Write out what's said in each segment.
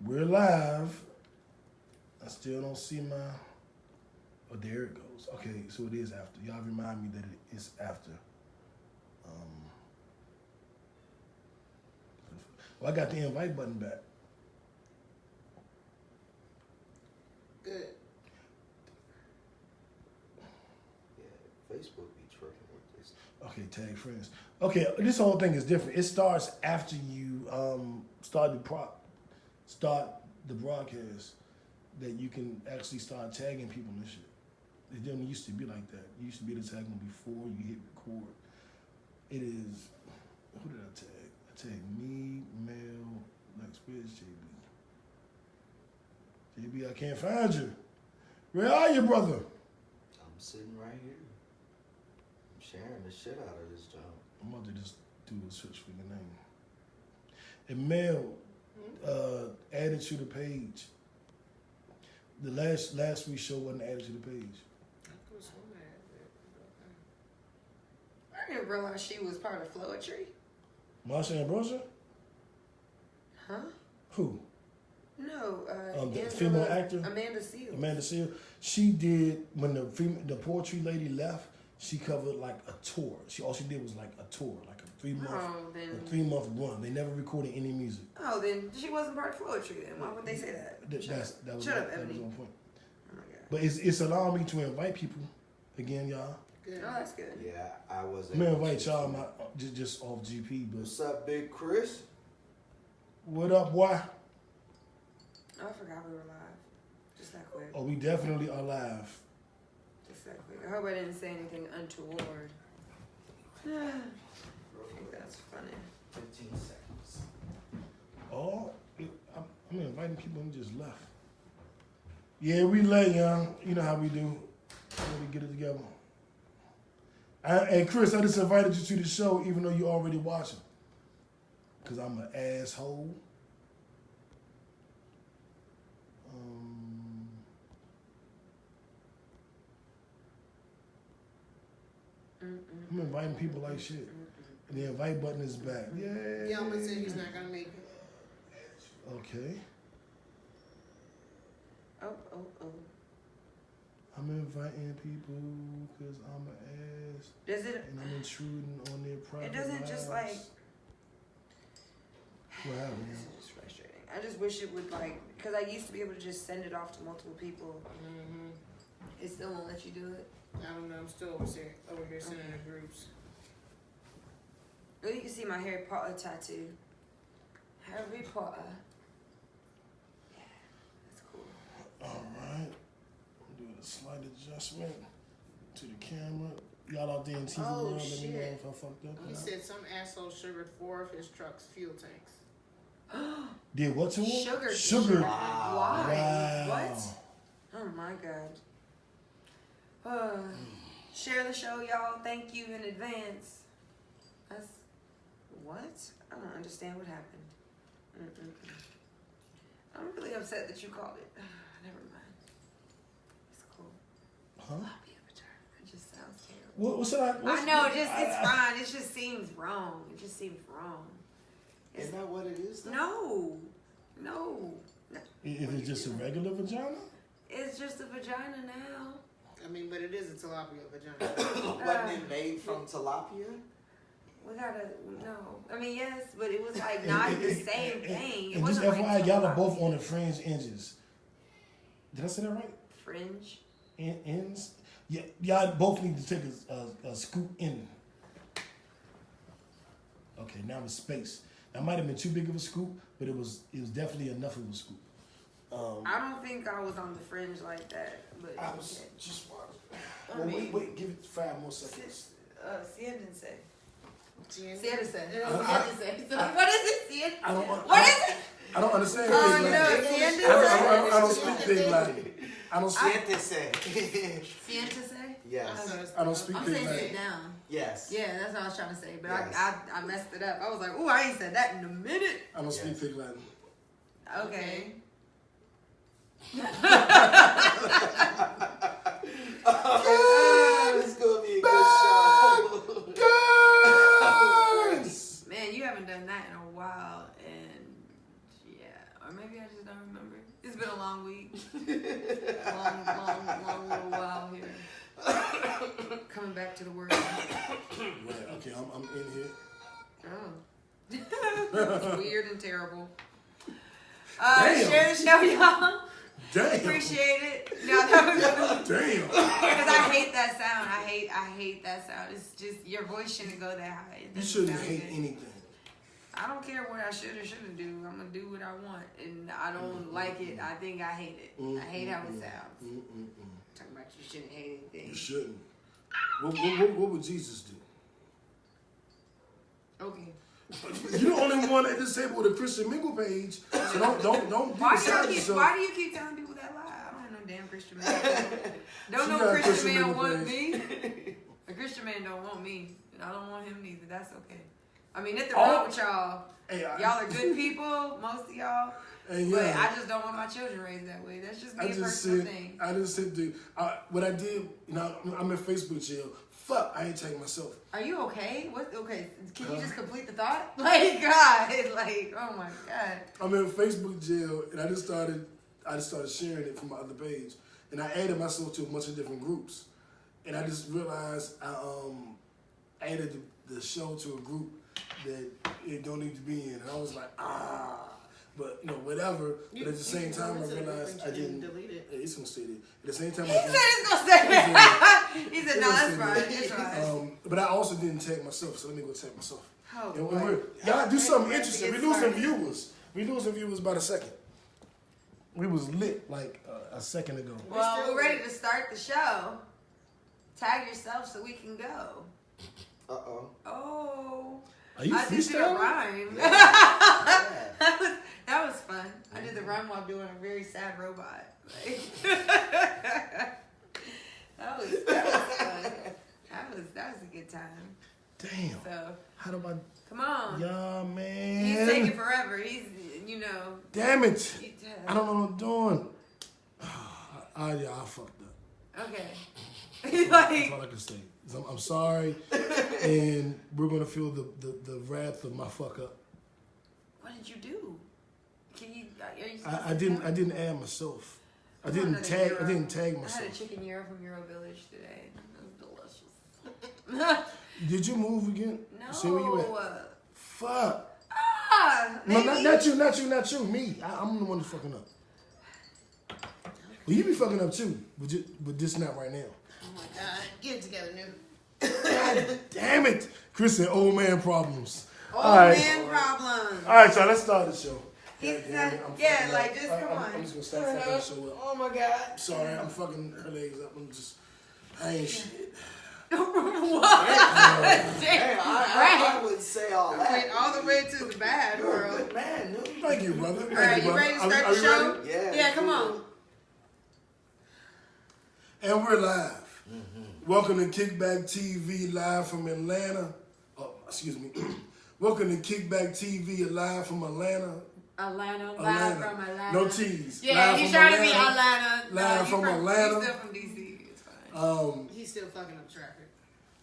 We're live. I still don't see my... Oh, there it goes. Okay, so it is after. Y'all remind me that it is after. Well, I got the invite button back. Good. Yeah, Facebook be tricking with this. Okay, tag friends. Okay, this whole thing is different. It starts after you start the broadcast, that you can actually start tagging people and shit. It didn't used to be like that. You used to be able to tag them before you hit record. It is, who did I tag? I tagged me, Mel, Lex, where's JB? JB, I can't find you. Where are you, brother? I'm sitting right here. I'm sharing the shit out of this job. I'm about to just do a search for your name. And Mel added to the page. The last week's show wasn't added to the page. I was so mad. I didn't realize she was part of Floetry. Marsha Ambrosia? Huh? Who? No. The female actor? Amanda Seales. Amanda Seales. She did, when the poetry lady left, she covered like a tour. All she did was like a tour, like a 3-month run. They never recorded any music. Oh, then she wasn't part of Floetry then. Why would they say that? Shut up, Ebony. On point. Oh my God. But it's allowing me to invite people again, y'all. Good. Oh, that's good. Yeah, I was. I'm gonna invite y'all just off GP. But what's up, Big Chris? What up, boy? Oh, I forgot we were live. Just that quick. Oh, we definitely are live. Just that quick. I hope I didn't say anything untoward. I think that's funny. 15 seconds. Oh, I'm inviting people and just left. Yeah, we late, young. You know how we do. We get it together. Hey, Chris, I just invited you to the show even though you already watching. Because I'm an asshole. I'm inviting people like shit. And the invite button is back. Yay. Yelman said he's not going to make it. Okay. Oh. I'm inviting people because I'm an ass. Does it? And I'm intruding on their private It doesn't lives. just like. What happened? This is just frustrating. I just wish it would like, because I used to be able to just send it off to multiple people. Mm-hmm. It still won't let you do it. I don't know. I'm still over here sending the groups. Oh, you can see my Harry Potter tattoo. Harry Potter. Yeah, that's cool. All right. Do a slight adjustment to the camera. Y'all out there in TV Oh, world, let me know shit. if I fucked up. He said some asshole sugared 4 of his truck's fuel tanks. Did what to him? Sugar. Wow. Why? Wow. What? Oh my God. Share the show, y'all. Thank you in advance. That's what? I don't understand what happened. I'm really upset that you called it. Never mind. It's cool. Huh? Tilapia vagina. It just sounds terrible. What should I? I know. It's fine. It just seems wrong. It just seems wrong. Isn't that what it is, though? No. Is it just a regular vagina? It's just a vagina now. I mean, but it is a tilapia vagina. Wasn't it made from tilapia? We gotta, no. I mean, yes, but it was like not the same thing. It And just wasn't FYI, like y'all are both on the fringe edges. Did I say that right? fringe. Ends? Yeah, y'all both need to take a scoop in. Okay, now it's space. That might have been too big of a scoop, but it was definitely enough of a scoop. I don't think I was on the fringe like that, but I was okay. just watching. I Well, mean- wait, give it 5 more seconds. Sia didn't say. Sia Sia said. I- What is it, Sia? I don't, What is it? I don't understand Oh, things no, like that. Sia didn't I don't say. speak things like that. I don't speak. Siente say. Sienta say? Yes. I don't speak I'm things saying like sit that. down. Yes. Yeah, that's what I was trying to say, but Yes. I messed it up. I was like, ooh, I ain't said that in a minute. I don't speak Yes. pig Latin. Okay. It's gonna be a good show. Guys! Man, you haven't done that in a while, and yeah. Or maybe I just don't remember. It's been a long week. long little while here. Coming back to the world. Right, okay, I'm in here. Oh. It's weird and terrible. Damn. Share the show, y'all. Damn. Appreciate it. No, that was Damn. because I hate that sound. I hate that sound. It's just your voice shouldn't go that high. It You doesn't shouldn't sound hate good. anything. I don't care what I should or shouldn't do. I'm gonna do what I want, and I don't like it. I think I hate it. I hate how it sounds. Talking about you shouldn't hate anything. You shouldn't. What would Jesus do? Okay. You're the only one at this table with a Christian Mingle page, so don't Why decide do yourself. why do you keep telling people that lie? I don't have no damn Christian man. Don't She no got a Christian Christian man Mingle want page. me. A Christian man don't want me, and I don't want him neither. That's okay. I mean, nothing wrong with y'all. Hey, Y'all are good people, most of y'all. Hey, But yeah. I just don't want my children raised that way. That's just me, I a just personal said, thing. what I did, I'm in Facebook jail. Fuck, I ain't taking myself. Are you okay? Okay, can you just complete the thought? Like, God, like, oh my God. I'm in Facebook jail, and I just started sharing it from my other page, and I added myself to a bunch of different groups, and I just realized I added the show to a group that it don't need to be in, and I was like, but whatever. But at the same time, I realized I didn't delete it. Yeah, it's gonna stay there. At the same time, He said it's gonna stay. He said, no, that's fine. It's fine. But I also didn't tag myself, so let me go tag myself. Oh, And boy. y'all do something Let's interesting. get We losing started. viewers. We losing viewers by the second. We was lit like a second ago. Well, we're ready to start the show. Tag yourself so we can go. Uh-oh. Oh. Are you I just did a freestyling? rhyme. Yeah. That was fun. I did the rhyme while doing a very sad robot. Like, that was fun. That was a good time. Damn. So How do I? come on. Yeah, man. He's taking forever. He's Damn it. he- I don't know what I'm doing. Yeah, I fucked up. Okay. That's Like, all I can say. I'm sorry, and we're gonna feel the wrath of my fuck up. what did you do? Can you? Are you I didn't add myself. I I'm didn't not tag. Euro. I didn't tag I had a myself. chicken gyro from Euro Village today. It was delicious. Did you move again? No. See where you at? Fuck. No, Maybe. not you. Me. I'm the one that's fucking up. Well, you be fucking up too, but just not right now. Oh my God. Get it together, new. God damn it, Chris said old man problems. Old All right. man problems. All right, so let's start the show. He's God damn it, not- I'm yeah, fucking like, up. just come on. I'm just gonna start fucking the show up. Oh my God. Sorry, I'm fucking her legs up. I ain't shit. What? Hey, I wouldn't say all that. Went all the way to the bad You're a world. good man, dude. Thank you, brother. Thank All right, you, you brother. ready to start Are the we show? ready? Yeah. Yeah, come on. And we're live. Welcome to Kickback TV live from Atlanta. Oh, excuse me. Welcome to Kickback TV live from Atlanta. Atlanta, live Atlanta. from Atlanta. No T's. Yeah, Live he's from trying to be Atlanta. Atlanta. Live No, from Atlanta. He's still from DC. It's fine. He's still fucking up traffic.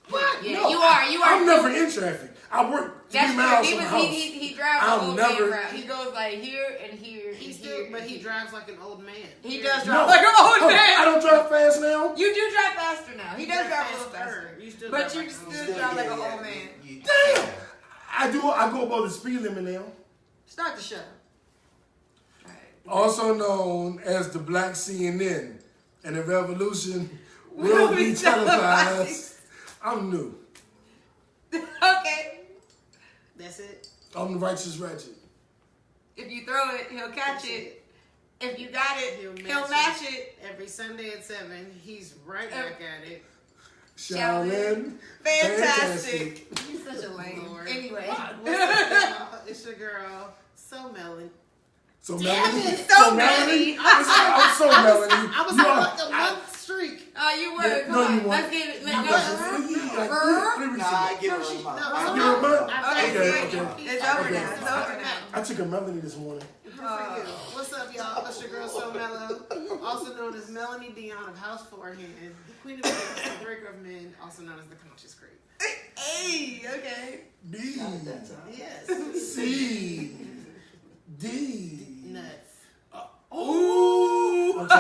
What? Yeah, No, you are. I'm never in traffic. I work 3 That's miles true. from my house. He drives I'll the whole never- man route. He goes like here and here. He and still, here, but and he here. drives like an old man. He does No. drive like an old Oh, man. I don't drive fast now. You do drive faster now. He does drive drive a little faster. faster. You still But drive you like an old still man. drive like an old man. Damn. I go above the speed limit now. Start the show. All right. Also known as the Black CNN, and the revolution will be televised. I'm new. Okay. That's it. I'm the righteous ratchet. If you throw it, he'll catch That's it. If you got it, He'll he'll match match it. Every Sunday at 7, he's right back at it. Shaolin. Fantastic. You're such a lame. Lord. Anyway. What's up, y'all? It's your girl, So Melon. So Damn Melanie. it, so Melanie. I'm so Melanie. I was You on are- like a month streak. Oh, you were. Yeah, Come no, on. you Let's weren't. get it. You Let's got go. three weeks Nah, I give her a month. No, You were a month? Okay, Okay, so okay. it's over Okay. now. It's over now. I took a Melanie this morning. Good for you. What's up, y'all? It's your girl, So Mellow, also known as Melanie Dion of House Forehand, the Queen of Men, the Breaker of Men, also known as the Conscious Creep. Hey, B. Yes. C. D. Nuts.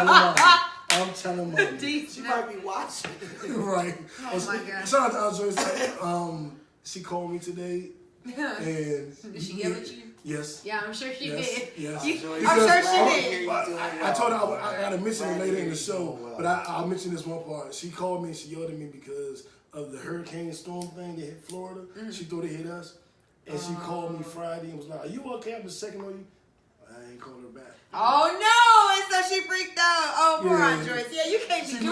I'm telling Mommy. She might be watching. Right. Oh my God. Shout out to Joyce. She called me today. And did she yell at you? Yes. Yeah, I'm sure she did. Yes. I'm sure she did. I told her I got to mention it later in the show, but I'll mention this one part. She called me and she yelled at me because of the hurricane storm thing that hit Florida. She thought it hit us. And she called me Friday and was like, "Are you okay? I'm just checking on you." I ain't called her back. Oh no! And so she freaked out. Oh, poor Aunt Joyce. Yeah, you can't be doing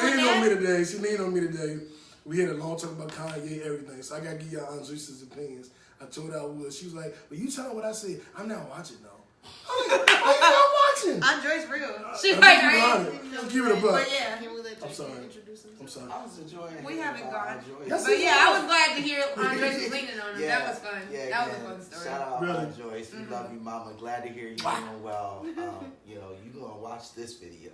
that. She leaned on me today. We had a long talk about Kanye, everything. So I got to give y'all Aunt Joyce's opinions. I told her I would. She was like, "Well, you tell her what I said. I'm not watching though." I'm like, "Why you not watching?" Aunt Joyce real. She like, right? Give it a buck. But yeah. Can we let I'm sorry. introduce him? I'm sorry. I was enjoying. We haven't gone. Yes, But yeah, I was glad to hear Aunt Joyce was leaning on him. Yeah, That was fun. yeah, That was a fun story. Shout out Really? Aunt Joyce. We love you, Mama. Glad to hear you doing well. You know, you gonna watch this video.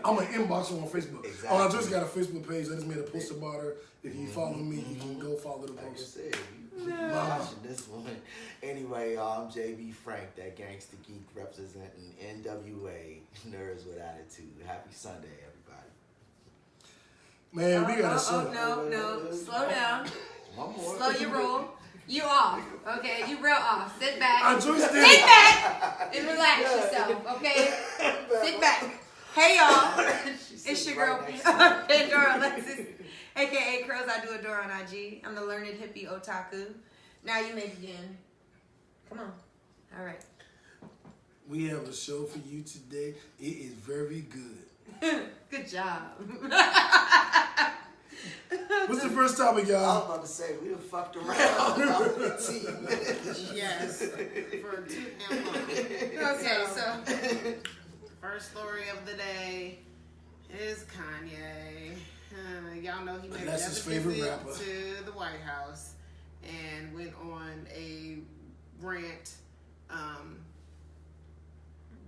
I'm an inboxer on Facebook. Exactly. Oh, I just got a Facebook page. I just made a post about her. If you follow me, you can go follow the Like I post. said, you watching this one. Anyway, I'm JB Frank, that gangster geek representing NWA, Nerds with Attitude. Happy Sunday, everybody. Man, we got a show. No. Slow down. One more. Slow your roll. You off. Okay, you real off. Sit back. Aunt Joyce did Sit it. back and relax yourself, okay? Sit back. Hey y'all, it's your girl Pandora Alexis, aka Curls. I do adore on IG. I'm the learned hippie otaku. Now you may begin. Come on. All right. We have a show for you today. It is very good. Good job. What's the first topic, I was y'all? about to say, we done fucked around about 15 minutes. Yes, for 2 and long. Okay, so First story of the day is Kanye. Y'all know he made That's a his favorite visit rapper. to the White House and went on a rant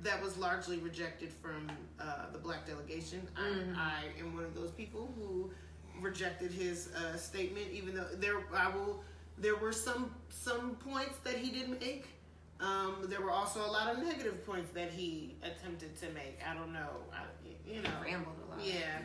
that was largely rejected from the black delegation. I am one of those people who rejected his statement, even though there were some points that he did make. There were also a lot of negative points that he attempted to make. I don't know. rambled a lot. Yeah,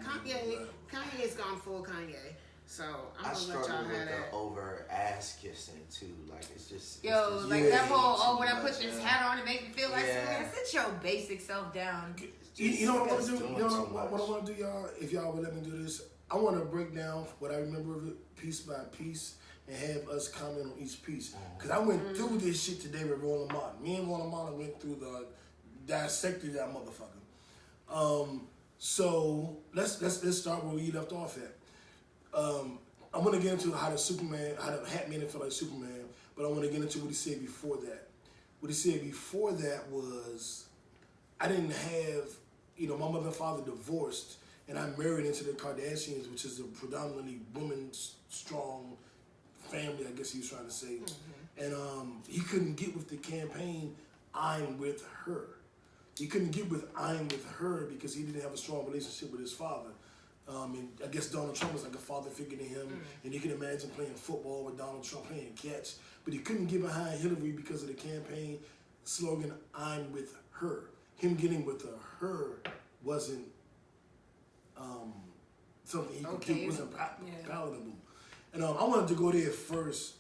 Kanye's gone full Kanye. So I'm I gonna let y'all struggle have with that. the over ass kissing too. Like it's just Like that whole, when I put this hat on, it make me feel like Yeah. something. Sit your basic self down. You know what I want to do? Doing You know too what I much. want to do, y'all? If y'all would let me do this, I want to break down what I remember of it piece by piece and have us comment on each piece. Because I went through this shit today with Roland Martin. Me and Roland Martin went through the dissected that motherfucker. So let's start where we left off at. I'm gonna get into how the hat made him feel like Superman, but I want to get into what he said before that. What he said before that was, I didn't have, my mother and father divorced, and I married into the Kardashians, which is a predominantly woman-strong family, I guess he was trying to say. And he couldn't get with the campaign, I'm with her. He couldn't get with I'm with her because he didn't have a strong relationship with his father. And I guess Donald Trump was like a father figure to him, and you can imagine playing football with Donald Trump playing catch, but he couldn't get behind Hillary because of the campaign slogan, I'm with her. Him getting with her wasn't something he could do, wasn't palatable. And I wanted to go there first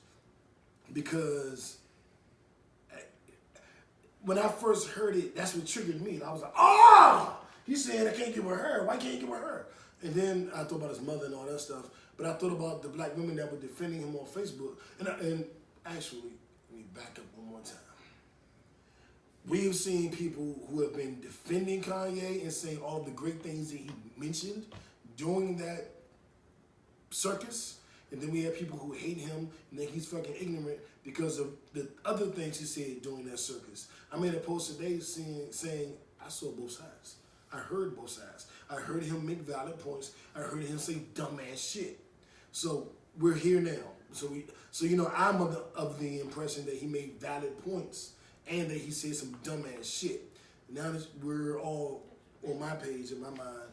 because when I first heard it, that's what triggered me. And I was like, he said I can't get with her. Why can't you get with her? And then I thought about his mother and all that stuff. But I thought about the black women that were defending him on Facebook. And actually, let me back up one more time. We've seen people who have been defending Kanye and saying all the great things that he mentioned during that circus. And then we have people who hate him and think he's fucking ignorant because of the other things he said during that circus. I made a post today saying I saw both sides. I heard both sides. I heard him make valid points. I heard him say dumbass shit. So we're here now. So I'm of the impression that he made valid points and that he said some dumbass shit. Now that we're all on my page in my mind,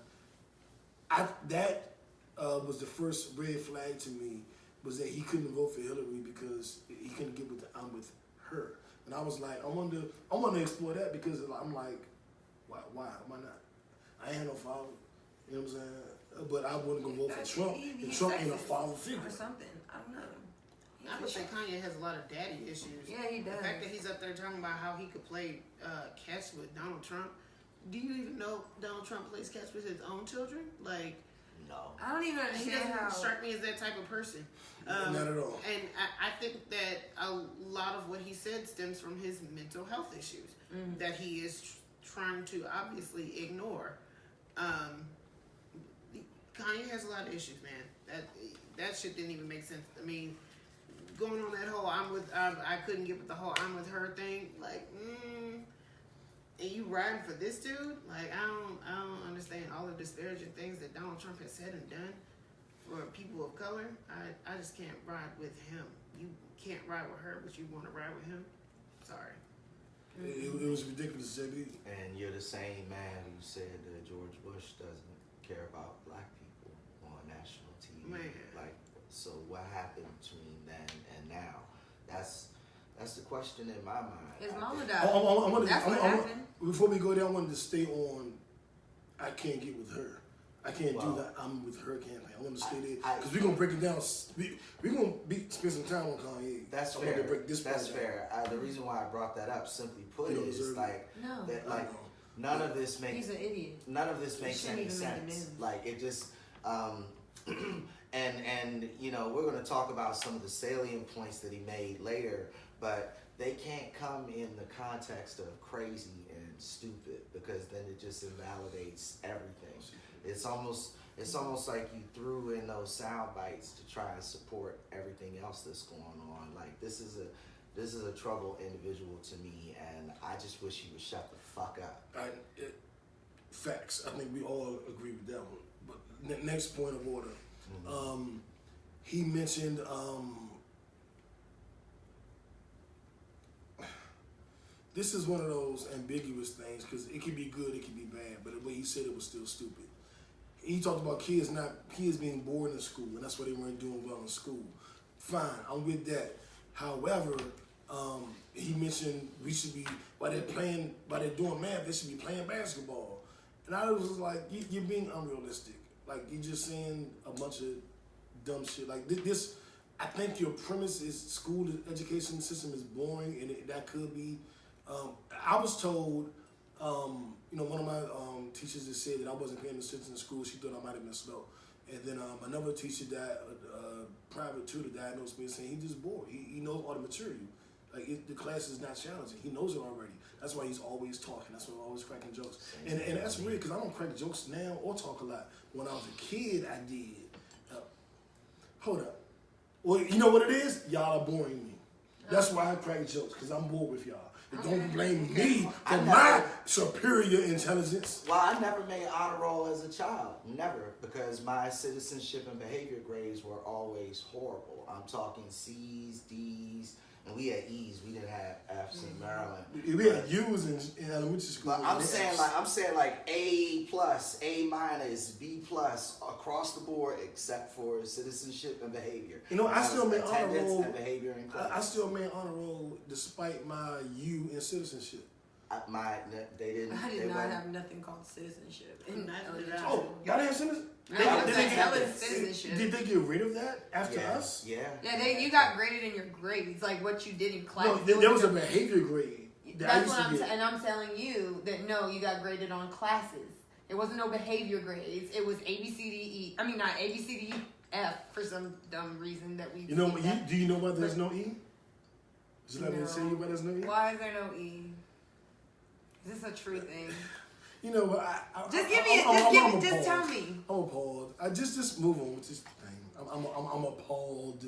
that was the first red flag to me, was that he couldn't vote for Hillary because he couldn't get with I'm with her. And I was like, I want to explore that because I'm like, Why not? I ain't no father. You know what I'm saying? But I wouldn't go vote for Trump. And Trump ain't a father figure. Or something. I don't know. I would say Kanye has a lot of daddy issues. Yeah, he does. The fact that he's up there talking about how he could play catch with Donald Trump. Do you even know Donald Trump plays catch with his own children? Like, no. I don't even understand. He doesn't how... strike me as that type of person. Not at all. And I think that a lot of what he said stems from his mental health issues that he is trying to obviously ignore. Kanye has a lot of issues, man. That shit didn't even make sense. I mean, going on that whole I couldn't get with the whole I'm with her thing. Like, and you riding for this dude? Like, I don't understand all the disparaging things that Donald Trump has said and done for people of color. I just can't ride with him. You can't ride with her, but you want to ride with him? Sorry. It was ridiculous, JB. And you're the same man who said that George Bush doesn't care about black people on national TV. Man. Like, so what happened between then and now? That's the question in my mind. His mama died. That's what happened. Before we go there, I wanted to stay on I can't get with her. I can't do that I'm with her campaign. I want to stay there. Because we're going to break it down. We're going to spend some time on Kanye. That's I fair. want to break this That's down. fair. The reason why I brought that up, simply put, is like, none of this makes... He's an idiot. None of this makes any sense. Like, it just... and you know, we're going to talk about some of the salient points that he made later, but they can't come in the context of crazy and stupid, because then it just invalidates everything. It's almost like you threw in those sound bites to try and support everything else that's going on. Like, this is a troubled individual to me, and I just wish he would shut the fuck up. Facts. I think we all agree with that one. But next point of order. He mentioned this is one of those ambiguous things, because it could be good, it could be bad, but the way he said it was still stupid. He talked about kids being bored in school, and that's why they weren't doing well in school. Fine, I'm with that. However, he mentioned we should be, while they're doing math, they should be playing basketball. And I was like, you're being unrealistic. Like, you're just saying a bunch of dumb shit. Like, this, I think your premise is school education system is boring, and that could be. I was told, one of my teachers that said that I wasn't paying attention in school. She thought I might have been slow. And then another teacher, private tutor, diagnosed me and saying he just bored. He knows all the material. Like, the class is not challenging. He knows it already. That's why he's always talking. That's why he's always cracking jokes. And that's weird, because I don't crack jokes now or talk a lot. When I was a kid, I did. Hold up. Well, you know what it is? Y'all are boring me. That's why I crack jokes, because I'm bored with y'all. And don't blame me for my superior intelligence. Well, I never made honor roll as a child. Never. Because my citizenship and behavior grades were always horrible. I'm talking C's, D's, and we had E's. We didn't have F's in Maryland. We had U's in elementary school. But I'm saying like A plus, A minus, B plus across the board, except for citizenship and behavior. You know, I still made honor roll. And behavior in class. I still made honor roll despite my U in citizenship. I did not have nothing called citizenship. Oh, y'all didn't have citizenship? Citizenship. Did they get rid of that after us? Yeah. Yeah, you got graded in your grades, like what you did in class. No, there was a behavior grade. That's what I'm telling you, that no, you got graded on classes. There wasn't no behavior grades. It was A, B, C, D, E. I mean, not A, B, C, D, E, F for some dumb reason that we. Do you know why there's no E? Just let me tell you why there's no E. Why is there no E? Is this a true thing? You know what? Just tell me. I'm appalled. Just move on with this thing. I'm appalled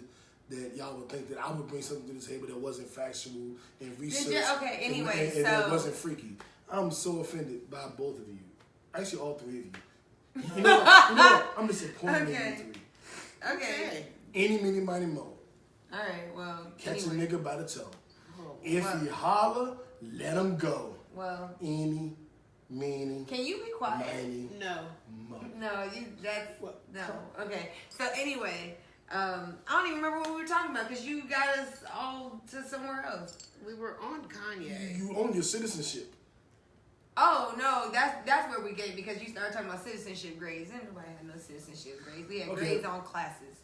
that y'all would think that I would bring something to the table that wasn't factual and research. Okay, anyway, and that wasn't freaky. I'm so offended by both of you. Actually, all three of you. You know what? I'm disappointed in you three. Okay. Any, mini, miny, mo. All right, well. Catch a nigga by the toe. If he holler, let him go. Well. Any, meanie. Can you be quiet? Miny, no. mo. No, no. Okay. So anyway, I don't even remember what we were talking about, because you got us all to somewhere else. We were on Kanye. You own your citizenship. Oh, No, that's where we get, because you started talking about citizenship grades. Nobody had no citizenship grades. We had grades on classes.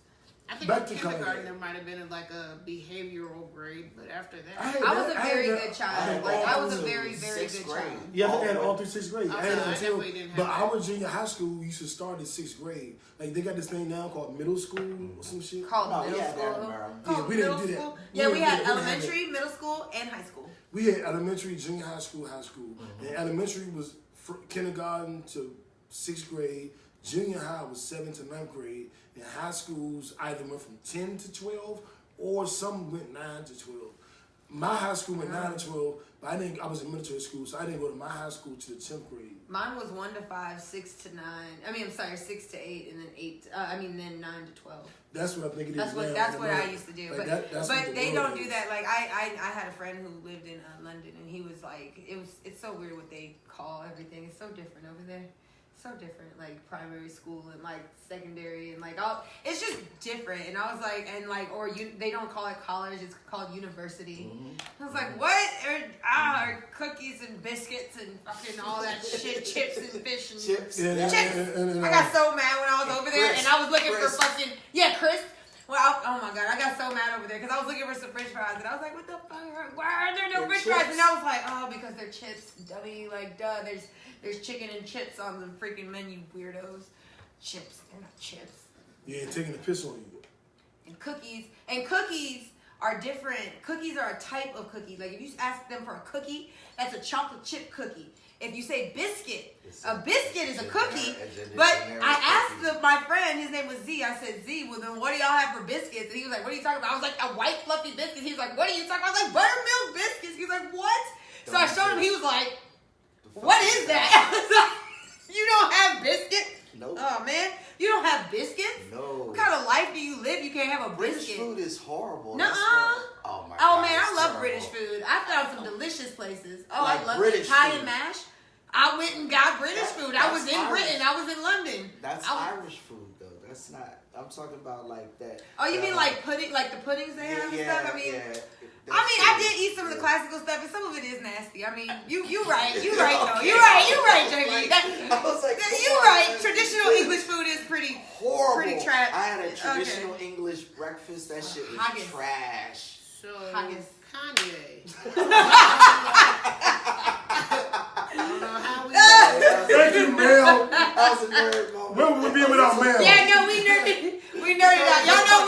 I think Back in to kindergarten Kanye. there might have been like a behavioral grade, but after that, I was a very good child. I was a very, very good child. Yeah, I think they had all through 6th grade. Okay, I had I until, definitely didn't have but that. our junior high school used to start in 6th grade. Like they got this thing now called middle school or some shit. Called middle that in school. Maryland. Yeah, we didn't do that. Yeah, we had didn't have elementary, middle school, and high school. We had elementary, junior high school, and elementary was kindergarten to 6th grade. Junior high was 7th to 9th grade, and high schools either went from 10 to 12 or some went 9 to 12. My high school went 9 to 12, but I was in military school, so I didn't go to my high school to the 10th grade. Mine was 1 to 5, 6 to 9. 6 to 8, and then then 9 to 12. That's what I think it is. That's what I used to do. Like but they don't do that. Like I had a friend who lived in London, and he was like, it's so weird what they call everything. It's so different over there. So different, like primary school and like secondary and like all. It's just different. And I was like, they don't call it college. It's called university. I was like, what? Or cookies and biscuits and fucking all that shit, chips and fish and Chips. chips. I got so mad when I was over there, and I was looking for fucking crisp. Well, oh my god, I got so mad over there because I was looking for some French fries, and I was like, what the fuck? Why are there no French fries? And I was like, oh, because they're chips, dummy. Like, duh, there's chicken and chips on the freaking menu, weirdos. Chips, they're not chips. Yeah, taking the piss on you. And cookies are different. Cookies are a type of cookie. Like, if you ask them for a cookie, that's a chocolate chip cookie. If you say biscuit, a biscuit is a cookie. But I asked my friend, his name was Z, I said, Z, well then what do y'all have for biscuits? And he was like, what are you talking about? I was like, a white fluffy biscuit. He was like, what are you talking about? I was like, buttermilk biscuits. He was like, what? So I showed him, he was like, what is that? I was like, you don't have biscuits? Nope. Oh man, you don't have biscuits? No. What kind of life do you live? You can't have a biscuit. British food is horrible. Nuh-uh. Oh my god. Oh man, I love terrible. British food. I found some delicious places. Oh, Like I love British Thai food. and mash. I went and got British food. I was in Irish. Britain. I was in London. That's Irish food though. That's not. I'm talking about like that. Oh, you mean like pudding, like the puddings they have and stuff? I mean, Yeah, I did eat some of the classical stuff, and some of it is nasty. I mean, you right though. You right, JB. I was like, you right. Traditional English food is pretty horrible. pretty trash. I had a traditional English breakfast. That shit was Haggis. trash. so Haggis. Kanye. I don't know how we. Thank you, Mel. That was a nerd moment. Where would we be without Mel? Yeah, no, we nerded out. Y'all know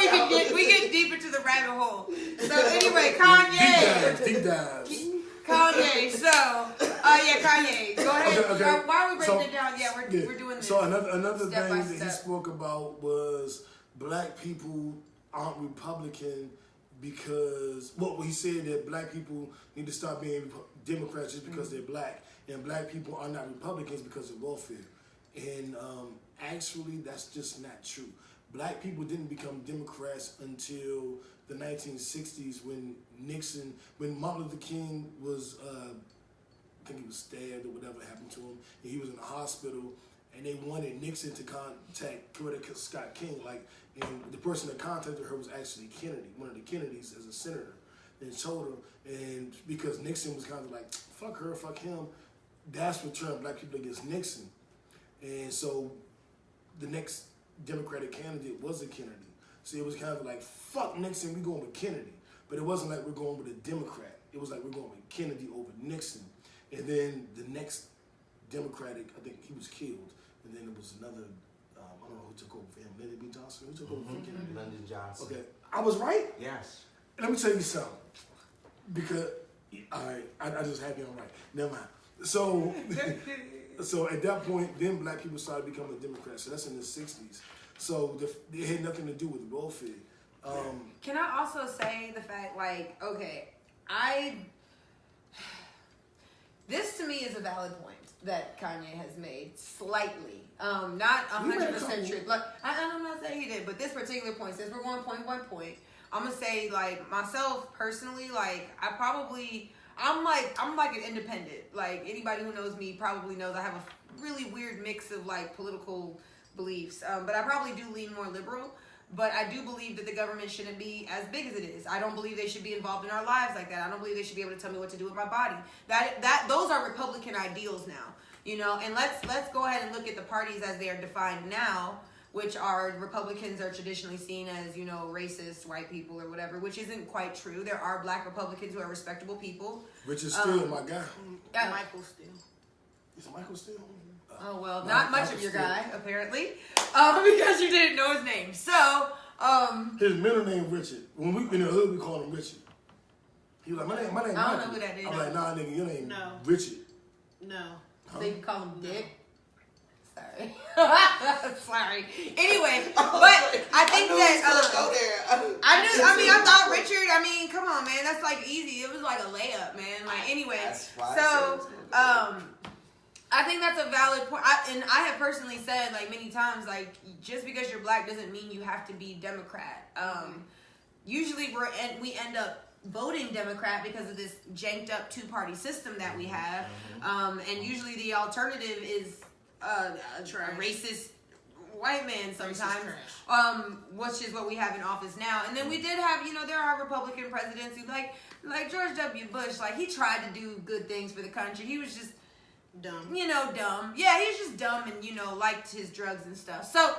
we get deep into the rabbit hole. So anyway, Kanye. Deep dives. Kanye. So, Kanye. Go ahead. Okay. Why are we breaking it down? Yeah, we're doing this. So another step by thing that he step. spoke about was black people aren't Republican because he said that black people need to stop being Democrats just because they're black, and black people are not Republicans because of welfare. And actually, that's just not true. Black people didn't become Democrats until the 1960s when Martin Luther King was, I think he was stabbed or whatever happened to him, and he was in the hospital, and they wanted Nixon to contact Coretta Scott King, and the person that contacted her was actually Kennedy, one of the Kennedys as a senator, and told her, and because Nixon was kind of like, fuck her, fuck him, that's what turned black people against Nixon. And so the next Democratic candidate was a Kennedy. So it was kind of like, fuck Nixon, we going with Kennedy. But it wasn't like we're going with a Democrat. It was like we're going with Kennedy over Nixon. And then the next Democratic, I think he was killed. And then it was another, I don't know who took over for him. Lyndon B. Johnson? Who took over for Kennedy? Lyndon Johnson. Okay. I was right? Yes. Let me tell you something. Because, all right, I just happy I'm right. Never mind. So, so at that point, then black people started becoming Democrats. So that's in the 60s. So it had nothing to do with welfare. Can I also say the fact, like, okay, this to me is a valid point that Kanye has made slightly. Not 100% true. Like, I'm not saying he did, but this particular point, since we're going point by point, I'm gonna say, like, myself personally, like, I'm like an independent. Like, anybody who knows me probably knows I have a really weird mix of like political beliefs. But I probably do lean more liberal. But I do believe that the government shouldn't be as big as it is. I don't believe they should be involved in our lives like that. I don't believe they should be able to tell me what to do with my body. Those are Republican ideals now, you know. And let's go ahead and look at the parties as they are defined now, which are Republicans are traditionally seen as, you know, racist white people or whatever, which isn't quite true. There are black Republicans who are respectable people. Richard Steele, my guy. Michael Steele. Is Michael Steele? Oh, well, not much of your guy, apparently, because you didn't know his name. So, his middle name Richard. When we in the hood, we call him Richard. He was like, my name I don't Michael. know who that is. I'm like, nah, nigga, your name No. Richard. No. So you call him Dick? Sorry. Sorry. Anyway, but I think I thought Richard, I mean, come on, man. That's like easy. It was like a layup, man. Like, anyway. So, I think that's a valid point. I have personally said, like, many times, like, just because you're black doesn't mean you have to be Democrat. Usually we end up voting Democrat because of this janked up two-party system that we have. And usually the alternative is a racist white man sometimes, which is what we have in office now. And then we did have, you know, there are Republican presidents who, like George W. Bush, like, he tried to do good things for the country. He was just dumb. You know, dumb. Yeah, he was just dumb and, you know, liked his drugs and stuff. So,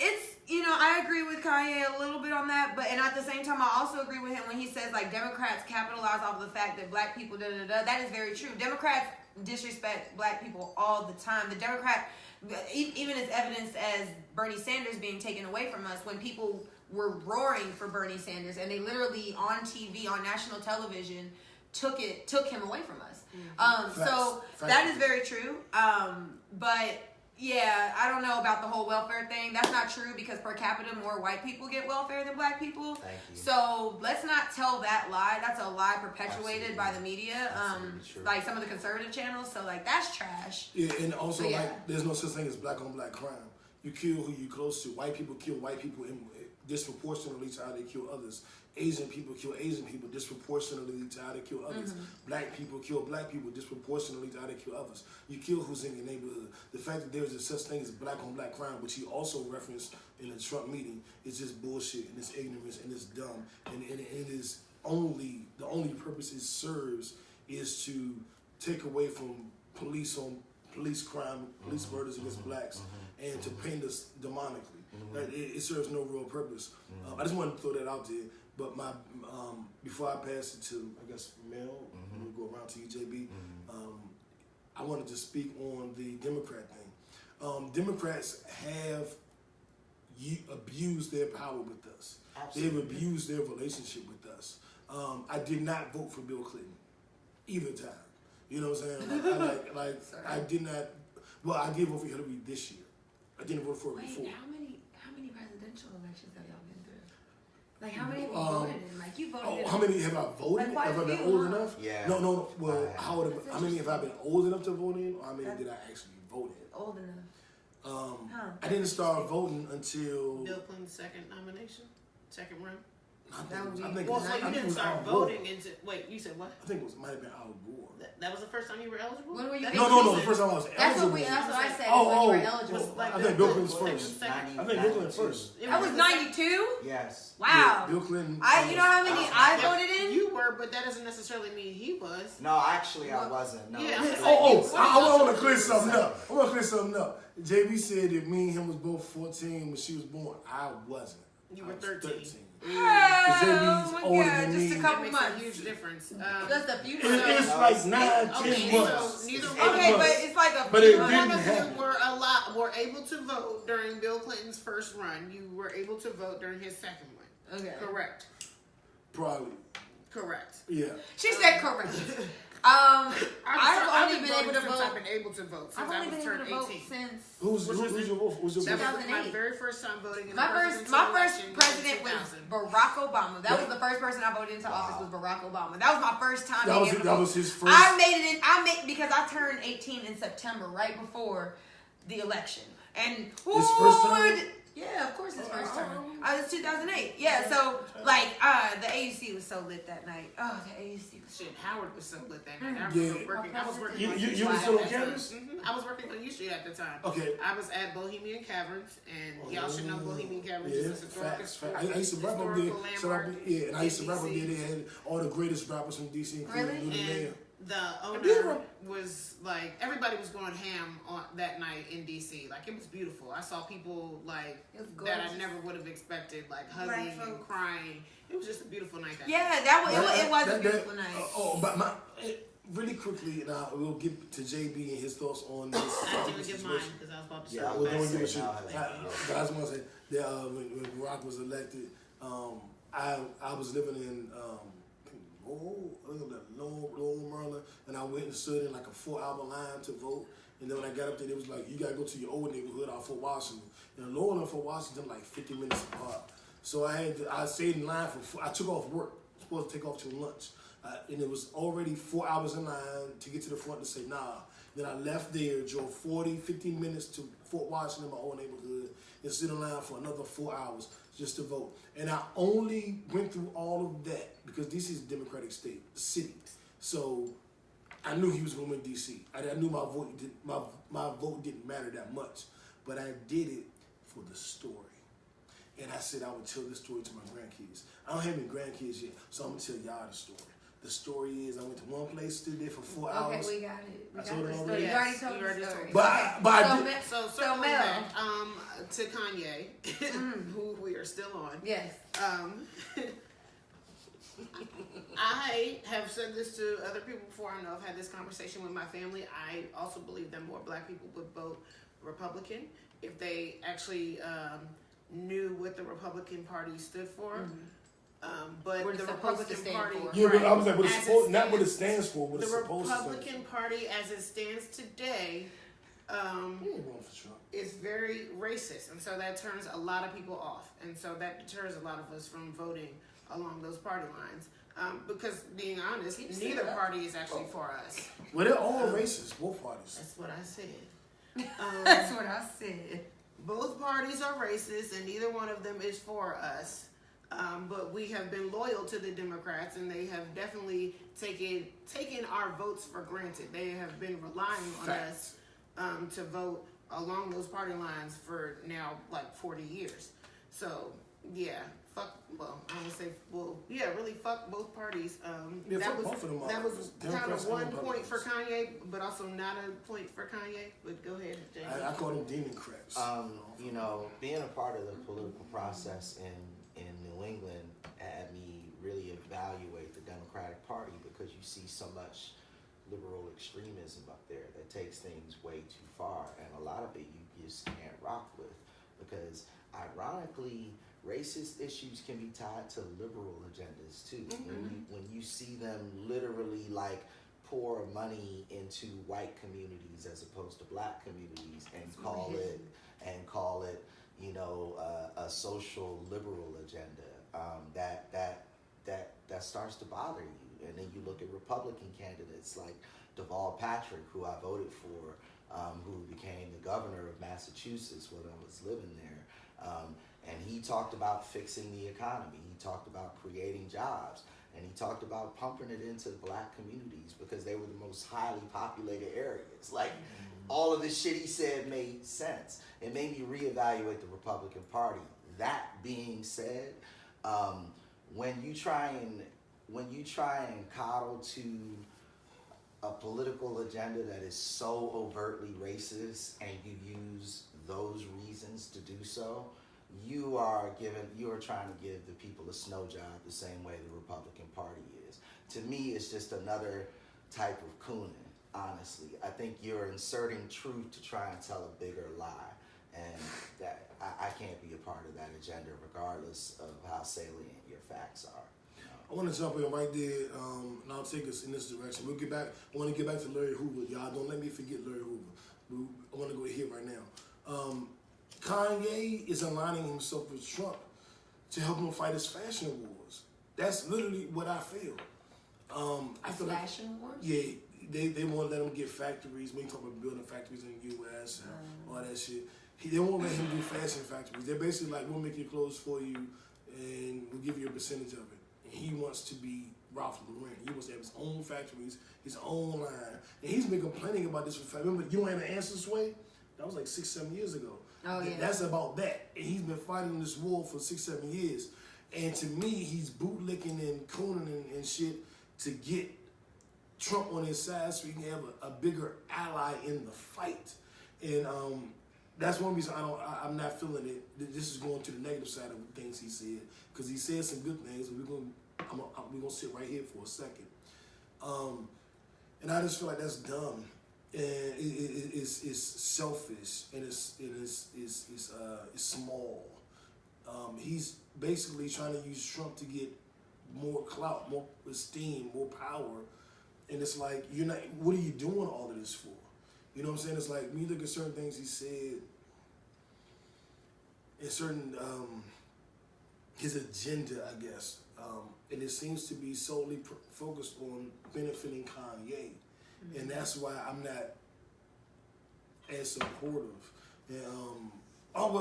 it's, you know, I agree with Kanye a little bit on that, and at the same time, I also agree with him when he says, like, Democrats capitalize off of the fact that black people, da-da-da-da. That is very true. Democrats disrespect black people all the time. The Democrat, even as evidenced as Bernie Sanders being taken away from us, when people were roaring for Bernie Sanders, and they literally, on TV, on national television, took him away from us. So that is very true. But yeah, I don't know about the whole welfare thing. That's not true because per capita more white people get welfare than black people. Thank you. So let's not tell that lie. That's a lie perpetuated by the media. Like some of the conservative channels. So like that's trash. Yeah, and also like there's no such thing as black on black crime. You kill who you close to. White people kill white people disproportionately to how they kill others. Asian people kill Asian people disproportionately to how they kill others. Black people kill black people disproportionately to how they kill others. You kill who's in your neighborhood. The fact that there's a such thing as black on black crime, which he also referenced in the Trump meeting, is just bullshit and it's ignorance and it's dumb. And it is the only purpose it serves is to take away from police crime, police murders against blacks, and to paint us demonically. Like, it serves no real purpose. I just wanted to throw that out there. But my before I pass it to, I guess, Mel, we'll go around to you, JB, I wanted to speak on the Democrat thing. Democrats have abused their power with us. Absolutely. They've abused their relationship with us. I did not vote for Bill Clinton either time. You know what I'm saying? I did not. Well, I did vote for Hillary this year. I didn't vote for her before. How many presidential elections have y'all been through? Like, how many have you voted in? Like, you voted in. How many have I voted? Like, have I been old enough? Yeah. No. Well, how many have I been old enough to vote in? Or how many did I actually vote in? Old enough. I didn't start voting until Bill Clinton's second nomination, second run. I think you didn't start voting into. Wait, you said what? I think it might have been Al Gore. That was the first time you were eligible? When were you? No. The first time I was eligible. That's what I said. Oh, when you were eligible. I think Bill Clinton's first. I think Bill Clinton first. That was 92? Yes. Wow. Yeah, Bill Clinton. You know how many I voted in? You were, but that doesn't necessarily mean he was. No, actually, I wasn't. No. Yeah. I want to clear something up. JB said that me and him was both 14 when she was born. I wasn't. You were 13. JB's older than me. Just a couple That months. makes a huge difference. Just a few It's like 9-10 months. But it's like a. But it None didn't of happen. you were able to vote during Bill Clinton's first run. You were able to vote during his second one. Okay. Correct. Probably. Correct. Yeah. She said correct. I've only been able to vote. I've been able to vote since I was turned 18. Since. Who's your vote? That was my very first time voting in my first president was Barack Obama. That was the first person I voted into office was Barack Obama. That was my first time. That was his first. I made because I turned 18 in September, right before the election. And his first time. Yeah, of course his first term. It was 2008. Yeah, so like the AUC was so lit that night. Oh, the AUC was shit. Howard was so lit that night. I was working. You were still on campus? I was working on U Street at the time. Okay. I was at Bohemian Caverns, and y'all should know Bohemian Caverns is a historical. I used to rap up there. And I used to rap up there. They had all the greatest rappers from DC, including Really? The owner was like, everybody was going ham on that night in DC. Like, it was beautiful. I saw people like that I never would have expected, like hugging and crying. It was just a beautiful night. It was a beautiful night. But really quickly, and we'll get to JB and his thoughts on this. I didn't give mine because I was about to say. Yeah, I was going to say that when Barack was elected, I was living in Lower Maryland, and I went and stood in like a 4-hour line to vote. And then when I got up there, it was like, you got to go to your old neighborhood out Fort Washington. And Lower and Fort Washington, like 50 minutes apart. So I stayed in line I took off work. I was supposed to take off till lunch. And it was already 4 hours in line to get to the front to say, nah. Then I left there, drove 50 minutes to Fort Washington, my old neighborhood, and stood in line for another 4 hours just to vote. And I only went through all of that because DC is a Democratic city. So I knew he was going to win DC. I knew my vote didn't matter that much, but I did it for the story. And I said I would tell this story to my grandkids. I don't have any grandkids yet, so I'm going to tell y'all the story. The story is I went to one place, stood there for 4 hours. Okay, we got it. I told it already. You already told the story. So back to Kanye, who we are still on. Yes. I have said this to other people before. I know I've had this conversation with my family. I also believe that more black people would vote Republican if they actually knew what the Republican Party stood for. But what the Republican Party, yeah, but I was like, not what it stands for. What it's supposed to stand for. The Republican Party, as it stands today, is very racist, and so that turns a lot of people off, and so that deters a lot of us from voting along those party lines. Because being honest, neither party is actually for us. Well, they're all racist, both parties. That's what I said. That's what I said. Both parties are racist, and neither one of them is for us. But we have been loyal to the Democrats, and they have definitely taken our votes for granted. They have been relying on us to vote along those party lines for now like 40 years. So yeah, really fuck both parties. That was kind of one point for Kanye, but also not a point for Kanye. But go ahead, James. I call them Democrats. Being a part of the political process in New England had me really evaluate the Democratic Party because you see so much liberal extremism up there that takes things way too far, and a lot of it you just can't rock with because ironically racist issues can be tied to liberal agendas too. When you see them literally like pour money into white communities as opposed to black communities and call it a social liberal agenda, that starts to bother you. And then you look at Republican candidates like Deval Patrick, who I voted for, who became the governor of Massachusetts when I was living there. And he talked about fixing the economy. He talked about creating jobs. And he talked about pumping it into black communities because they were the most highly populated areas. Like, all of the shit he said made sense. It made me reevaluate the Republican Party. That being said, when you try and coddle to a political agenda that is so overtly racist and you use those reasons to do so, you are trying to give the people a snow job the same way the Republican Party is. To me, it's just another type of cooning, honestly. I think you're inserting truth to try and tell a bigger lie. And that I can't be a part of that agenda regardless of how salient your facts are. I want to jump in right there, and I'll take us in this direction. We'll get back. I want to get back to Larry Hoover. Y'all don't let me forget Larry Hoover. I want to go here right now. Kanye is aligning himself with Trump to help him fight his fashion wars. That's literally what I feel. I feel fashion wars? Yeah, they won't let him get factories. We talk about building factories in the U.S. and all that shit. They won't let him do fashion factories. They're basically like, we'll make your clothes for you, and we'll give you a percentage of it. And he wants to be Ralph Lauren. He wants to have his own factories, his own line. And he's been complaining about this for. Remember, You Don't Have an Answer Sway? That was like 6-7 years ago. Oh, yeah. That's about that. And he's been fighting this war for 6-7 years. And to me, he's bootlicking and cooning and shit to get Trump on his side so he can have a bigger ally in the fight. And that's one reason I'm not feeling it. This is going to the negative side of the things he said, because he said some good things. But we're gonna sit right here for a second. And I just feel like that's dumb, and it's selfish, and it's small. He's basically trying to use Trump to get more clout, more esteem, more power, and it's like, you're not. What are you doing all of this for? You know what I'm saying? It's like, when you look at certain things he said, and certain his agenda, I guess, and it seems to be solely focused on benefiting Kanye, and that's why I'm not as supportive. And I'm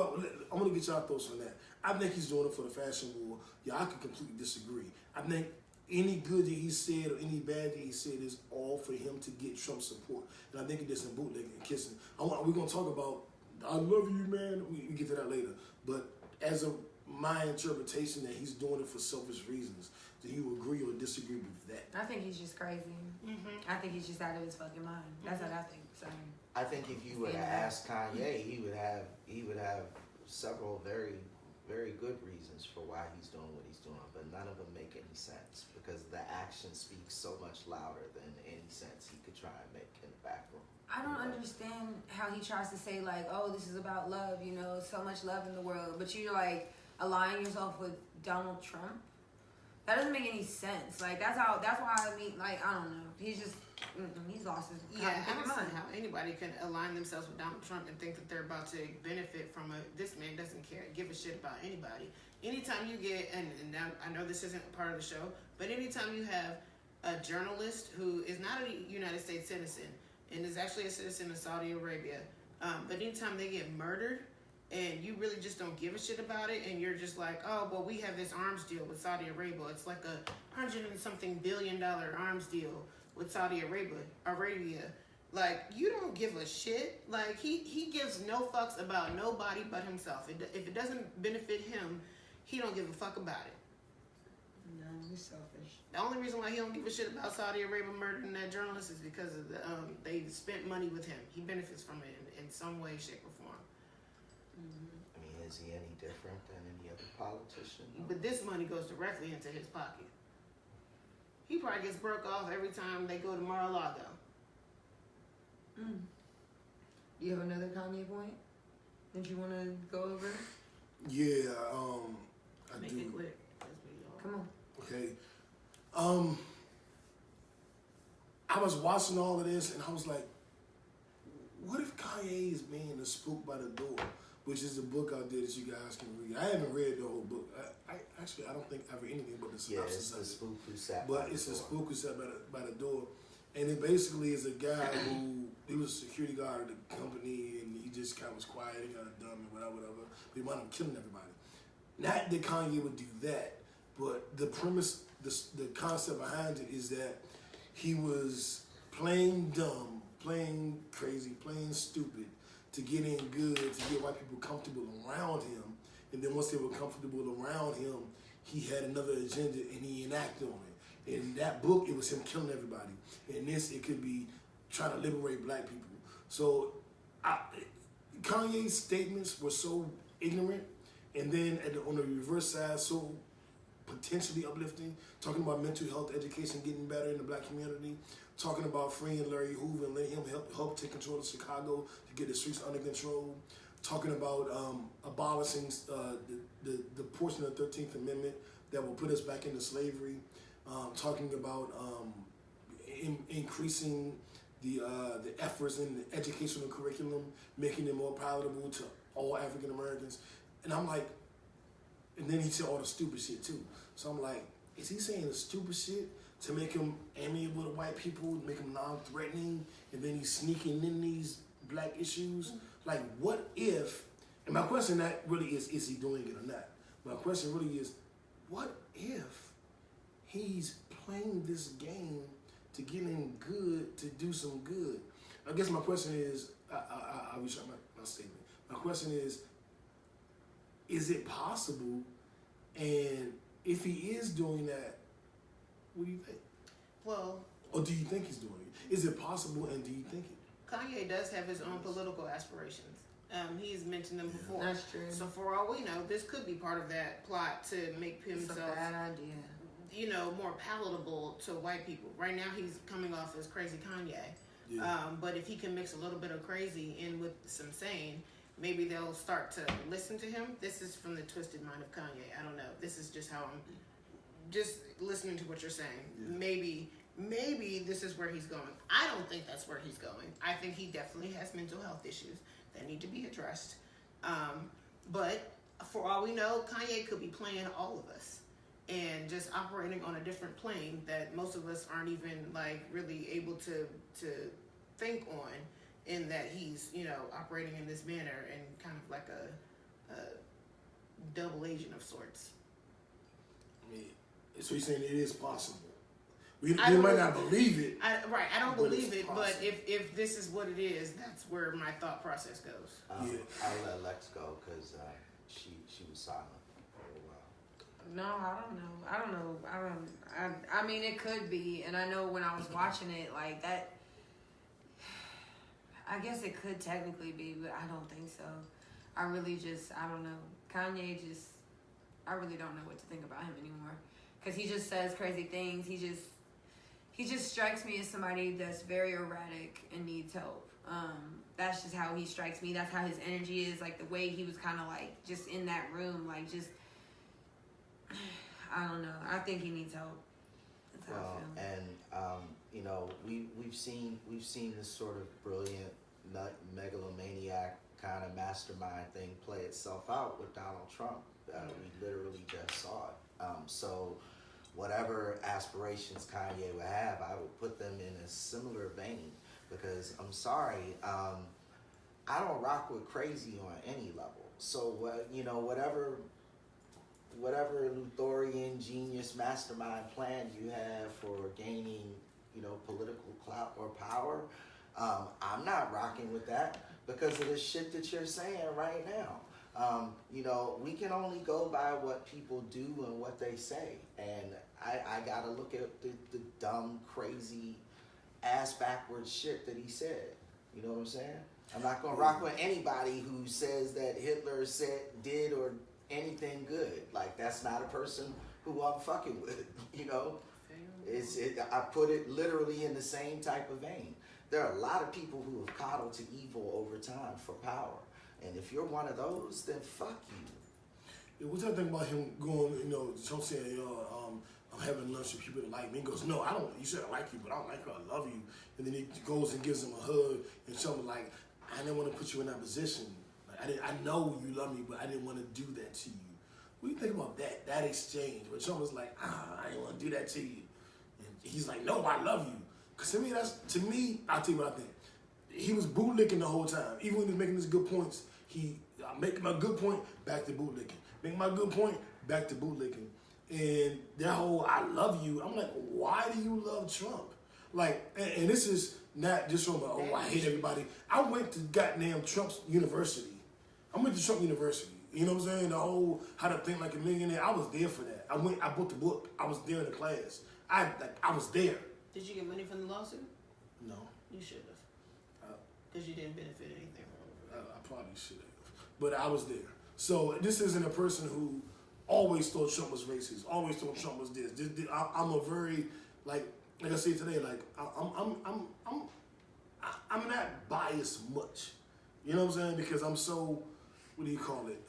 gonna get y'all thoughts on that. I think he's doing it for the fashion war. Yeah, I could completely disagree. I think any good that he said or any bad that he said is all for him to get Trump's support. And I think he did some bootlegging and kissing. We're going to talk about, I love you, man. We get to that later. But as of my interpretation that he's doing it for selfish reasons, do you agree or disagree with that? I think he's just crazy. Mm-hmm. I think he's just out of his fucking mind. That's what I think. So I think if you would have asked Kanye, he would have several very, very good reasons for why he's doing what he's doing, but none of them make any sense, because the action speaks so much louder than any sense he could try and make in the back room. I don't understand how he tries to say, like, oh, this is about love, you know, so much love in the world, but you're like aligning yourself with Donald Trump. That doesn't make any sense. Like, that's why I mean, like, I don't know. He's just, he's lost his I don't see how anybody can align themselves with Donald Trump and think that they're about to benefit from this man doesn't give a shit about anybody. Anytime you get, and now I know this isn't a part of the show, but anytime you have a journalist who is not a United States citizen and is actually a citizen of Saudi Arabia, but anytime they get murdered, and you really just don't give a shit about it, and you're just like, oh, well, we have this arms deal with Saudi Arabia. It's like $100 and something billion arms deal with Saudi Arabia. Like, you don't give a shit. Like, he gives no fucks about nobody but himself. If it doesn't benefit him, he don't give a fuck about it. No, he's selfish. The only reason why he don't give a shit about Saudi Arabia murdering that journalist is because of they spent money with him. He benefits from it in some way, shape, or form. I mean, is he any different than any other politician? But this money goes directly into his pocket. He probably gets broke off every time they go to Mar-a-Lago. Do you have another Kanye point that you want to go over? Yeah, I Make do. it quick. Come on. Okay. I was watching all of this and I was like, what if Kanye is being a spook by the door? Which is the book out there that you guys can read. I haven't read the whole book. I don't think I've read anything but the synopsis of it. It's a spook who sat by the door. But it's a spook who sat by the door. And it basically is a guy he was a security guard at the company, and he just kind of was quiet and kind of dumb and whatever. But he wound up killing everybody. Not that Kanye would do that, but the premise, the concept behind it is that he was playing dumb, playing crazy, playing stupid to get in good, to get white people comfortable around him. And then once they were comfortable around him, he had another agenda and he enacted on it. In that book, it was him killing everybody. In this, it could be trying to liberate black people. So Kanye's statements were so ignorant, and then on the reverse side, so potentially uplifting, talking about mental health education getting better in the black community, talking about freeing Larry Hoover and letting him help take control of Chicago to get the streets under control, talking about abolishing the portion of the 13th Amendment that will put us back into slavery, talking about increasing the efforts in the educational curriculum, making it more palatable to all African Americans. And I'm like, and then he said all the stupid shit too. So I'm like, is he saying the stupid shit to make him amiable to white people, make him non-threatening, and then he's sneaking in these black issues? Like, what if? And my question not really is he doing it or not? My question really is, what if he's playing this game to get in good, to do some good? I guess my question is, I'll be short my statement. My question is it possible? And if he is doing that, what do you think? Well, or do you think he's doing it? Is it possible, and do you think it? Kanye does have his own political aspirations. He's mentioned them before. That's true. So for all we know, this could be part of that plot to make himself, a bad idea, you know, more palatable to white people. Right now, he's coming off as crazy Kanye. Yeah. But if he can mix a little bit of crazy in with some sane, maybe they'll start to listen to him. This is from the twisted mind of Kanye. I don't know. This is just how I'm just listening to what you're saying. Yeah. Maybe this is where he's going. I don't think that's where he's going. I think he definitely has mental health issues that need to be addressed. But for all we know, Kanye could be playing all of us and just operating on a different plane that most of us aren't even like really able to think on, in that he's, you know, operating in this manner and kind of like a double agent of sorts. I mean, so you're saying it is possible. We might not believe it. I don't believe it, but if this is what it is, that's where my thought process goes. I'll let Lex go because she was silent for a while. No, I don't know. I mean, it could be, and I know when I was watching it, like that. I guess it could technically be, but I don't think so. I don't know. Kanye I really don't know what to think about him anymore, because he just says crazy things. He just strikes me as somebody that's very erratic and needs help. That's just how he strikes me. That's how his energy is. Like the way he was kind of like just in that room, like just, I don't know. I think he needs help. That's how I feel. And you know, we've seen this sort of brilliant megalomaniac kind of mastermind thing play itself out with Donald Trump. We literally just saw it. So whatever aspirations Kanye would have, I would put them in a similar vein, because I'm sorry, I don't rock with crazy on any level. So you know, whatever Luthorian genius mastermind plan you have for gaining, you know, political clout or power, I'm not rocking with that because of the shit that you're saying right now. You know, we can only go by what people do and what they say. And I gotta look at the dumb, crazy, ass-backwards shit that he said. You know what I'm saying? I'm not gonna rock with anybody who says that Hitler did or anything good. Like, that's not a person who I'm fucking with, you know? I put it literally in the same type of vein. There are a lot of people who have coddled to evil over time for power. And if you're one of those, then fuck you. Yeah, what's that thing about him going, you know, Trump saying, you know, I'm having lunch with people that like me. He goes, no, I don't, you said I like you, but I don't like you, I love you. And then he goes and gives him a hug, and Trump was like, I didn't want to put you in that position. Like, I know you love me, but I didn't want to do that to you. What do you think about that exchange? Where Trump was like, I didn't want to do that to you. And he's like, no, I love you. Because to me, I'll tell you what I think. He was bootlicking the whole time. Even when he was making his good points, he make my good point, back to bootlicking. Make my good point, back to bootlicking. And that whole I love you, I'm like, why do you love Trump? Like, and this is not just from I hate everybody. I went to goddamn Trump's university. I went to Trump University. You know what I'm saying? The whole how to think like a millionaire. I was there for that. I bought the book. I was there in the class. I was there. Did you get money from the lawsuit? No. You should have. Because you didn't benefit anything from it. I probably should have. But I was there. So this isn't a person who always thought Trump was racist, always thought Trump was this. I'm a very, like I said today, like I'm not biased much. You know what I'm saying? Because I'm so, what do you call it?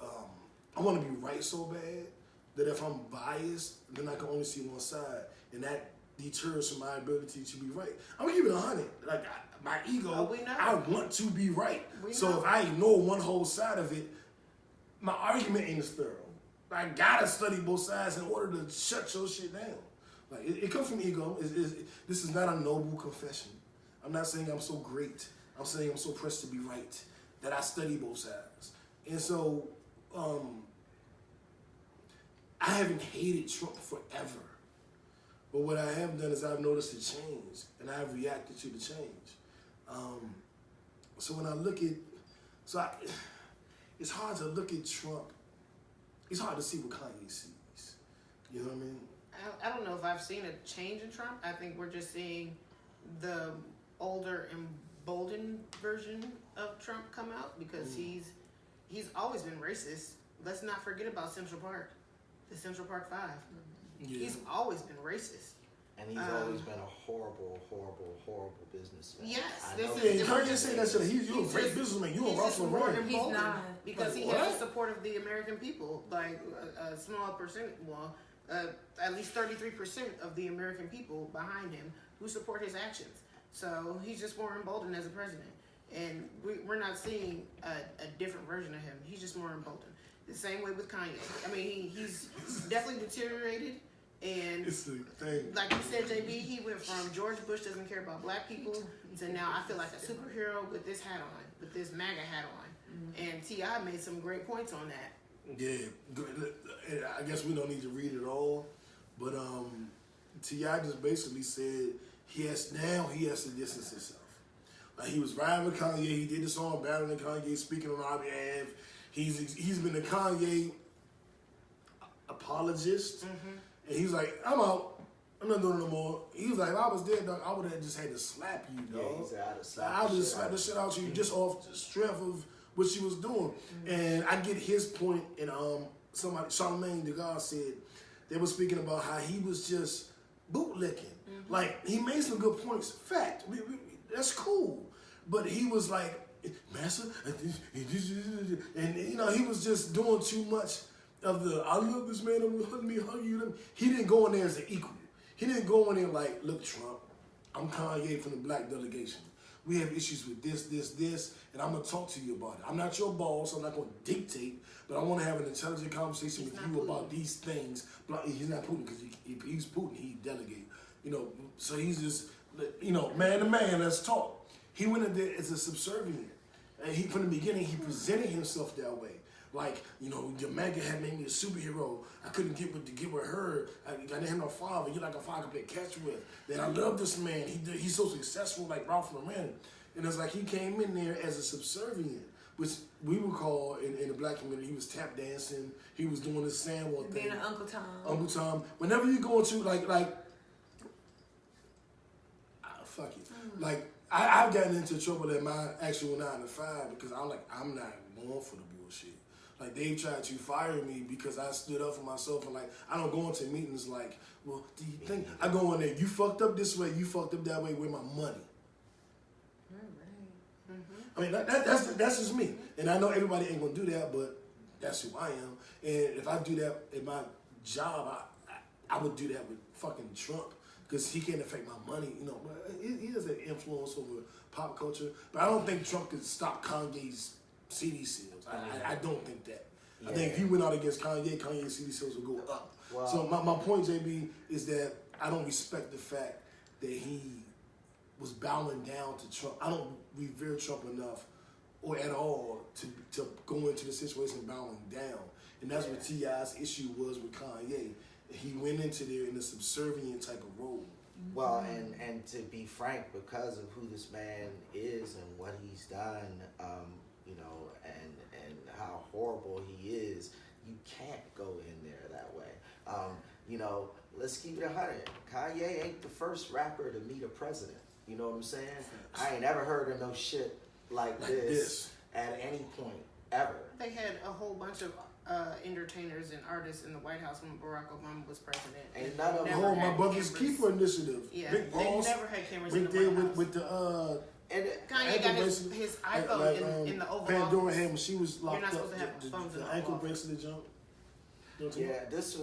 I want to be right so bad that if I'm biased, then I can only see one side. And that deters from my ability to be right. I'm gonna keep it 100. Like my ego, I want to be right. So if I ignore one whole side of it, my argument ain't as thorough. I gotta study both sides in order to shut your shit down. Like it comes from ego. This is not a noble confession. I'm not saying I'm so great. I'm saying I'm so pressed to be right. that I study both sides. And so I haven't hated Trump forever. But what I have done is I've noticed a change, and I've reacted to the change. So when I look at, it's hard to look at Trump. It's hard to see what Kanye sees. You know what I mean? I don't know if I've seen a change in Trump. I think we're just seeing the older, emboldened version of Trump come out because he's always been racist. Let's not forget about Central Park, the Central Park 5. Yeah. He's always been racist. And he's always been a horrible, horrible, horrible businessman. Yes. Kanye say that shit. You're a great businessman. You're a Russell Brand. He's not. Because he has the support of the American people. Like a small percent, at least 33% of the American people behind him who support his actions. So he's just more emboldened as a president. And we're not seeing a different version of him. He's just more emboldened. The same way with Kanye. I mean, he's definitely deteriorated. And it's the thing. Like you said, JB, he went from George Bush doesn't care about black people to now I feel like a superhero with this hat on, with this MAGA hat on. And T.I. made some great points on that. Yeah, I guess we don't need to read it all, but T.I. just basically said he has to distance himself. Like he was riding with Kanye, he did the song battling Kanye, speaking on our behalf. He's been a Kanye apologist. And he's like, I'm out. I'm not doing it no more. He was like, if I was dead, dog, I would have just had to slap you, dog. Yeah, he said, I would just slap the shit out of you just off the strength of what she was doing. And I get his point. And Charlamagne the God said, they were speaking about how he was just bootlicking. Like, he made some good points. Fact. That's cool. But he was like, Master, and he was just doing too much of the, I love this man, I'm gonna hug you. He didn't go in there as an equal. He didn't go in there like, look, Trump, I'm Kanye from the black delegation. We have issues with this, and I'm gonna talk to you about it. I'm not your boss, I'm not gonna dictate, but I wanna have an intelligent conversation with you about these things. He's not Putin, because if he's Putin, he delegate. So he's just, man to man, let's talk. He went in there as a subservient. And from the beginning, he presented himself that way. Like, your MAGA had made me a superhero. I couldn't get with her. I didn't have no father. You're like a father I could play catch with. Then I love this man. He's so successful, like Ralph Lauren. And it's like he came in there as a subservient, which we would call in the black community, he was tap dancing. He was doing this sandwalk thing. Being an Uncle Tom. Uncle Tom. Whenever you go into fuck it. Like, I've gotten into trouble at my actual 9 to 5 because I'm not going for the bullshit. Like, they tried to fire me because I stood up for myself, and like, I don't go into meetings like, well, do you think I go in there? You fucked up this way, you fucked up that way. Where my money? I mean, that's just me, and I know everybody ain't gonna do that, but that's who I am. And if I do that in my job, I would do that with fucking Trump. Because he can't affect my money, but he has an influence over pop culture. But I don't think Trump could stop Kanye's CD sales. I don't think that. Yeah. I think if he went out against Kanye's CD sales would go up. Wow. So my point, JB, is that I don't respect the fact that he was bowing down to Trump. I don't revere Trump enough or at all to go into the situation bowing down. And that's what T.I.'s issue was with Kanye. He went into there in a subservient type of role. Well, and to be frank, because of who this man is and what he's done, and how horrible he is, you can't go in there that way. Let's keep it 100. Kanye ain't the first rapper to meet a president. You know what I'm saying? I ain't ever heard of no shit like this at any point ever. They had a whole bunch of entertainers and artists in the White House when Barack Obama was president. And none of them. My Brother's Keeper initiative. Yeah, Big they Boss never had cameras in the White House. With the and Kanye got his iPhone in the Oval Pandora Office. had when she was locked You're not supposed up. to have phones in the ankle Oval bracelet jump. Yeah, this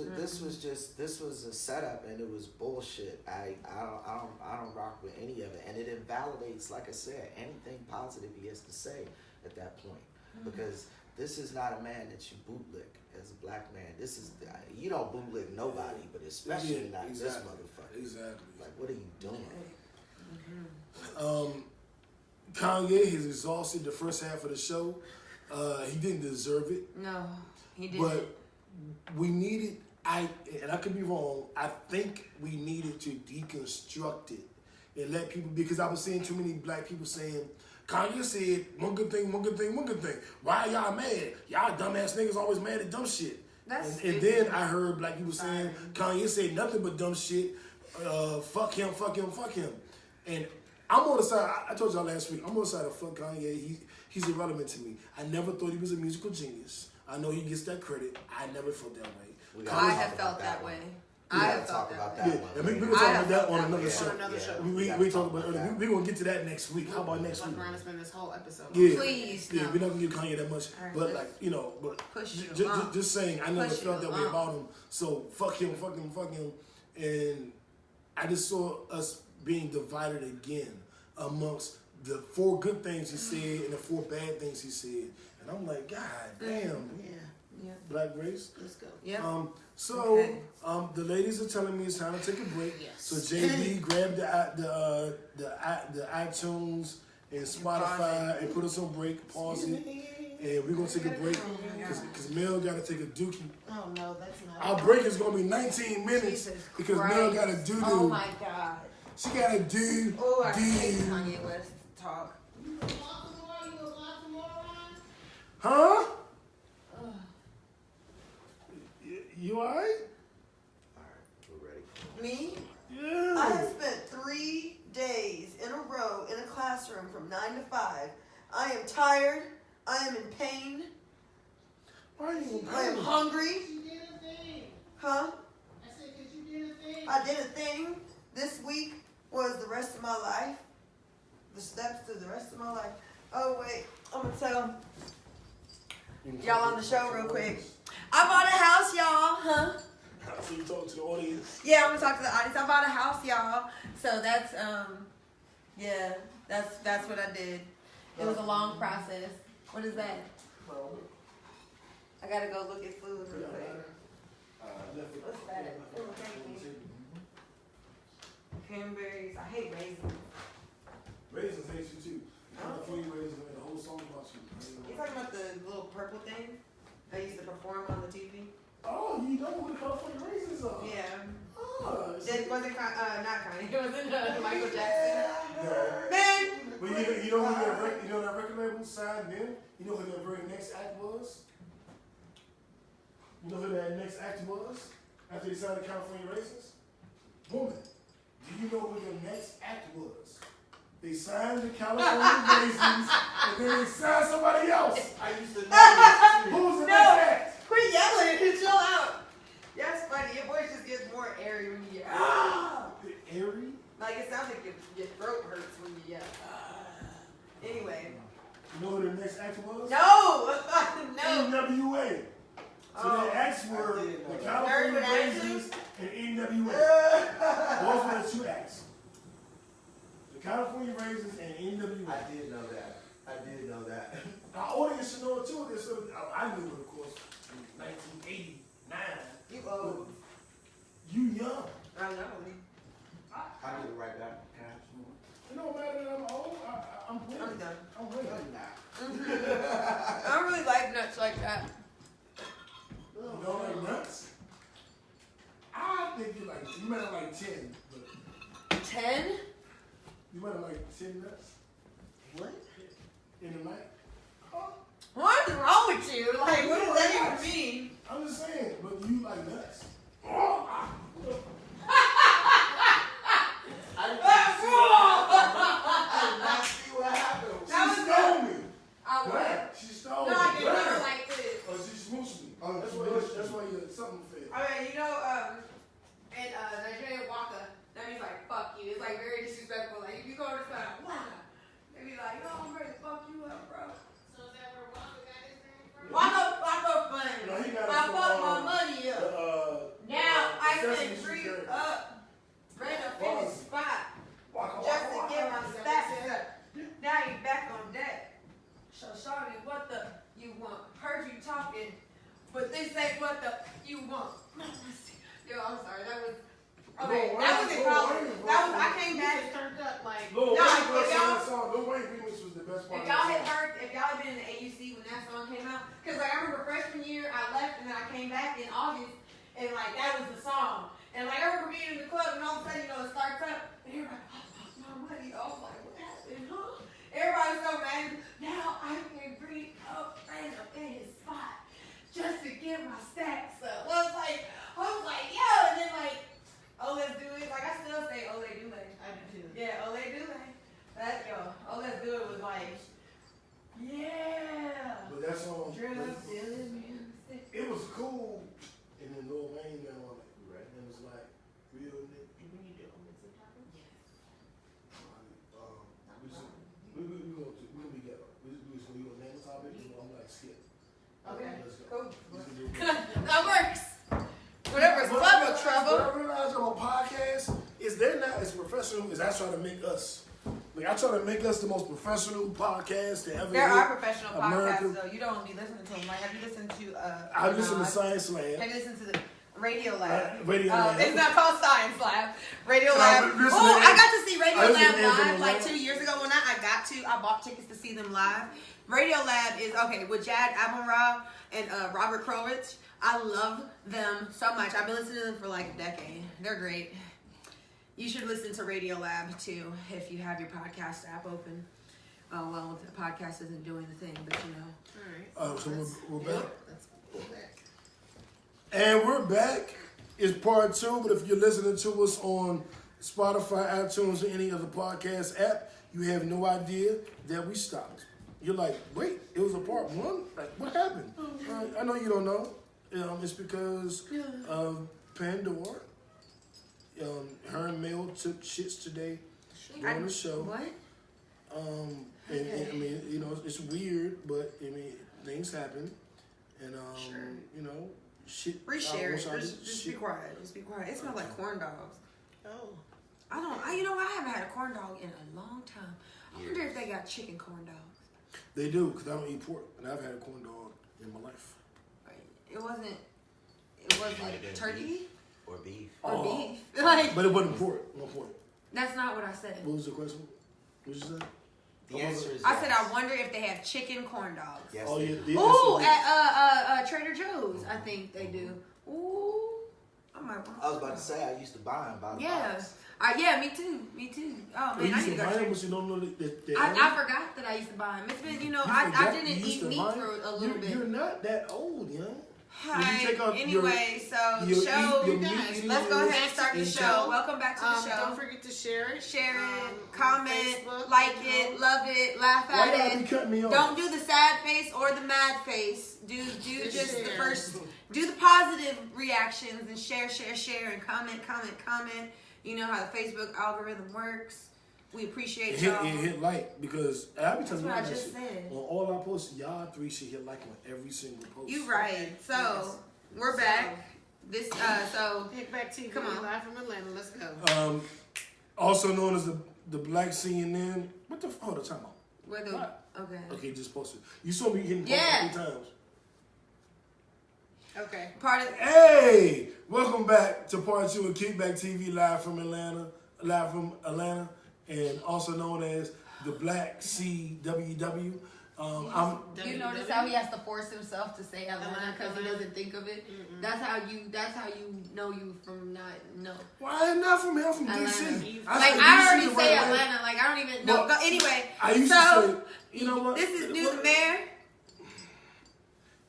was a setup, and it was bullshit. I don't rock with any of it, and it invalidates, like I said, anything positive he has to say at that point, because this is not a man that you bootlick as a black man. This is you don't bootlick nobody, but especially not this motherfucker. Exactly. Like, what are you doing? Kanye has exhausted the first half of the show. He didn't deserve it. No, he didn't. But we needed, and I could be wrong, I think we needed to deconstruct it and let people, because I was seeing too many black people saying, Kanye said one good thing, one good thing, one good thing. Why are y'all mad? Y'all dumbass niggas always mad at dumb shit. And then I heard black people saying, Kanye said nothing but dumb shit. Fuck him, fuck him, fuck him. And I'm on the side, I told y'all last week, I'm on the side of fuck Kanye. He's irrelevant to me. I never thought he was a musical genius. I know he gets that credit. I never felt that way. I have felt that way. I have talk felt about that that way. one. And we're going to talk about that on another show. On another show. We talked about it earlier. We're going to get to that next week. How about next week? We're going to spend this whole episode. Yeah. Please, Yeah, no. we're not going to give Kanye that much. Right, But, like, you know, but push just saying, I never Push felt that way along. about him. So, fuck him, fuck him, fuck him. And I just saw us being divided again amongst the 4 good things he said and the 4 bad things he said. And I'm like, God damn. Yeah. Black race. Let's go. Yeah. The ladies are telling me it's time to take a break. Yes. So JB grabbed the iTunes and Spotify and put us on break, pause it, and we're gonna take a break because Mel gotta take a dookie. Oh no, that's not. Our break is gonna be 19 minutes Jesus because Christ. Mel got a doo doo. Oh my God. She got a do Oh, I hate do. Kanye West talk. Huh? You alright? Alright, we're ready. Me? Yeah. I have spent 3 days in a row in a classroom from 9 to 5. I am tired. I am in pain. Why are you I am hungry. You did a thing. Huh? I said, cause you did a thing. I did a thing. This week was the rest of my life. The steps to the rest of my life. Oh, wait. I'm going to tell y'all on the show real quick. I bought a house, y'all. Huh? So you talking to the audience? Yeah, I'm going to talk to the audience. I bought a house, y'all. So that's, yeah, that's what I did. It was a long process. What is that? I got to go look at food real quick. What's that? Oh, thank you. Cranberries. I hate raisins. Raisins hate you too. California raisins made a whole song about you. You talking about the little purple thing I used to perform on the TV? Oh, you know what the California raisins are? Yeah. Oh, Was it not Kanye? Was it Michael Jackson? no. Man! But you know that record label signed them? You know who their very next act was? You know who that next act was? After they signed the California raisins? Woman. Do you know who their next act was? They signed the California raisins and then they signed somebody else. I used to know this. Who's the No. next act? Quit yelling and chill out. That's funny. Your voice just gets more airy when you yell. Airy? Like it sounds like your throat hurts when you yell. Anyway. You know who the next act was? No! No. NWA. So their acts were the California Raisins and NWA. Those were the 2 acts. The California Raisins and NWA. I did know that. Our audience should know it too. I knew it, of course, in 1989. You old. You young. I know. I did it right back. It don't matter that I'm old. I'm playing. I'm done. I'm playing. I don't really like nuts like that. You don't like nuts? I think you might have like 10, but 10? you might have like 10 nuts. What? In the night. Huh? What's wrong with you? Like, what does that even mean? I'm just saying, but you like nuts. Oh, I did not see what happened. she stole me. I what? Right. She stole No, me. I didn't Right. hear like this. Oh, she smooshed me. Oh, That's why you something fed. Okay, you know, in Nigerian waka, that means like fuck you. It's like very disrespectful. Like if you go to the spot, waka, they be like, yo, I'm ready to fuck you up, bro. So is that where Waka got his name from? Waka fun. No, he got it I from, fucked my money up. Now I Sesame can Street free character. up, ready to finish spot, just to get my stats up. Now you back on deck. So shorty, what the you want? Heard you talking, but this ain't what the you want. Yo, I'm sorry. That was okay. That was in college. That was I came back. Turned up like. Lil No, Wayne but first y'all- song that song. Lil Wayne remix was the song came out. Because, like, I remember freshman year, I left, and then I came back in August, and, like, that was the song. And, like, I remember being in the club, and all of a sudden, you know, it starts up, and everybody, my money. I was like, what happened, huh? Everybody's so mad. Now I can bring up random in his spot just to get my stacks up. I was like, yo, and then, like, oh, let's do it. Like, I still say, oh, they do it. I do too. Yeah, oh, they do it. That, yo, oh, let's do it was like, yeah. But that song, Drug dealing music. it was cool. And then Lil Wayne now on it. Right. And it was like, real nigga. When you do offensive topics? Yes. We're gonna be ghetto. We're gonna name a topic. I'm like, skip. Okay, Let's go. cool. Let's do it. That works. Whatever's club or trouble. What I realized on a podcast is they're not as professional as I try to make us. Like, I try to make us the most professional podcast to ever There hit are professional America. podcasts, though. You don't be listening to them. Like, have you listened to, I listen to Science Lab. have you listened to the Radio Lab? Radio Lab. It's not called Science Lab. Radio No, Lab. listen Oh, to I got to see Radio I listen Lab to Angela live like Lab. 2 years ago. When I bought tickets to see them live. Radio Lab is, okay, with Jad Abumrad and Robert Krulwich. I love them so much. I've been listening to them for like a decade. They're great. You should listen to Radio Lab too if you have your podcast app open. Oh, well, the podcast isn't doing the thing, but you know. All right. So we're back. Let's go back. And we're back. It's part 2, but if you're listening to us on Spotify, iTunes, or any other podcast app, you have no idea that we stopped. You're like, wait, it was a part 1? Like, what happened? I know you don't know. It's because of Pandora. Her and Mel took shits today on the show. What? And I mean, you know, it's weird, but I mean, things happen, and you know, shit. Reshare it. I wish I Just be quiet. Just be quiet. It smells like corn dogs. Oh. You know, I haven't had a corn dog in a long time. I wonder if they got chicken corn dogs. They do, because I don't eat pork, and I've had a corn dog in my life. It wasn't Might have been turkey beef or beef. or beef. Like, But it wasn't pork. No pork. that's not what I said. What was the question? What you said? The answer is I yes. said I wonder if they have chicken corn dogs. Yes, Oh, they yeah. do. The Ooh, answer is- at Trader Joe's, I think they do. Ooh, I might. I was about to say I used to buy them by the Yeah. box. Yeah, me too. Me too. Oh You man, I used need to to go buy them, check. but you don't know that I forgot that I used to buy them. It's been, you know, I didn't eat meat for a little bit. You're not that old, young. Hi. take out Anyway, so the your show. meat guys, Let's go ahead and start the and show. Welcome back to the show. Don't forget to share it. Share it, on comment, Facebook, like you it, know. love it, laugh Why at y'all be it. cutting me off? Don't do the sad face or the mad face. Do just the share. first. Do the positive reactions and share, and comment. You know how the Facebook algorithm works. We appreciate y'all. Hit like, because I be That's telling what you I that just shit. said. On all our posts, y'all 3 should hit like on every single post. You right. So Yes. we're back. This so KickbackTV, Come on. live from Atlanta. Let's go. Also known as the Black CNN. What the? Hold on, time out. we're the What? okay. Okay, just posted. You saw me getting posted Yeah. 3 times. Okay. Part of Hey, welcome back to part 2 of Kickback TV, live from Atlanta, and also known as the Black CWW. you notice how he has to force himself to say Atlanta because he doesn't think of it. That's how you know you from not know. Why not from here? I'm from Atlanta. DC. Like said I DC already the say right way. Atlanta. Like I don't even know. Well, Anyway, I used so to say, you know what? this is new What- the mayor.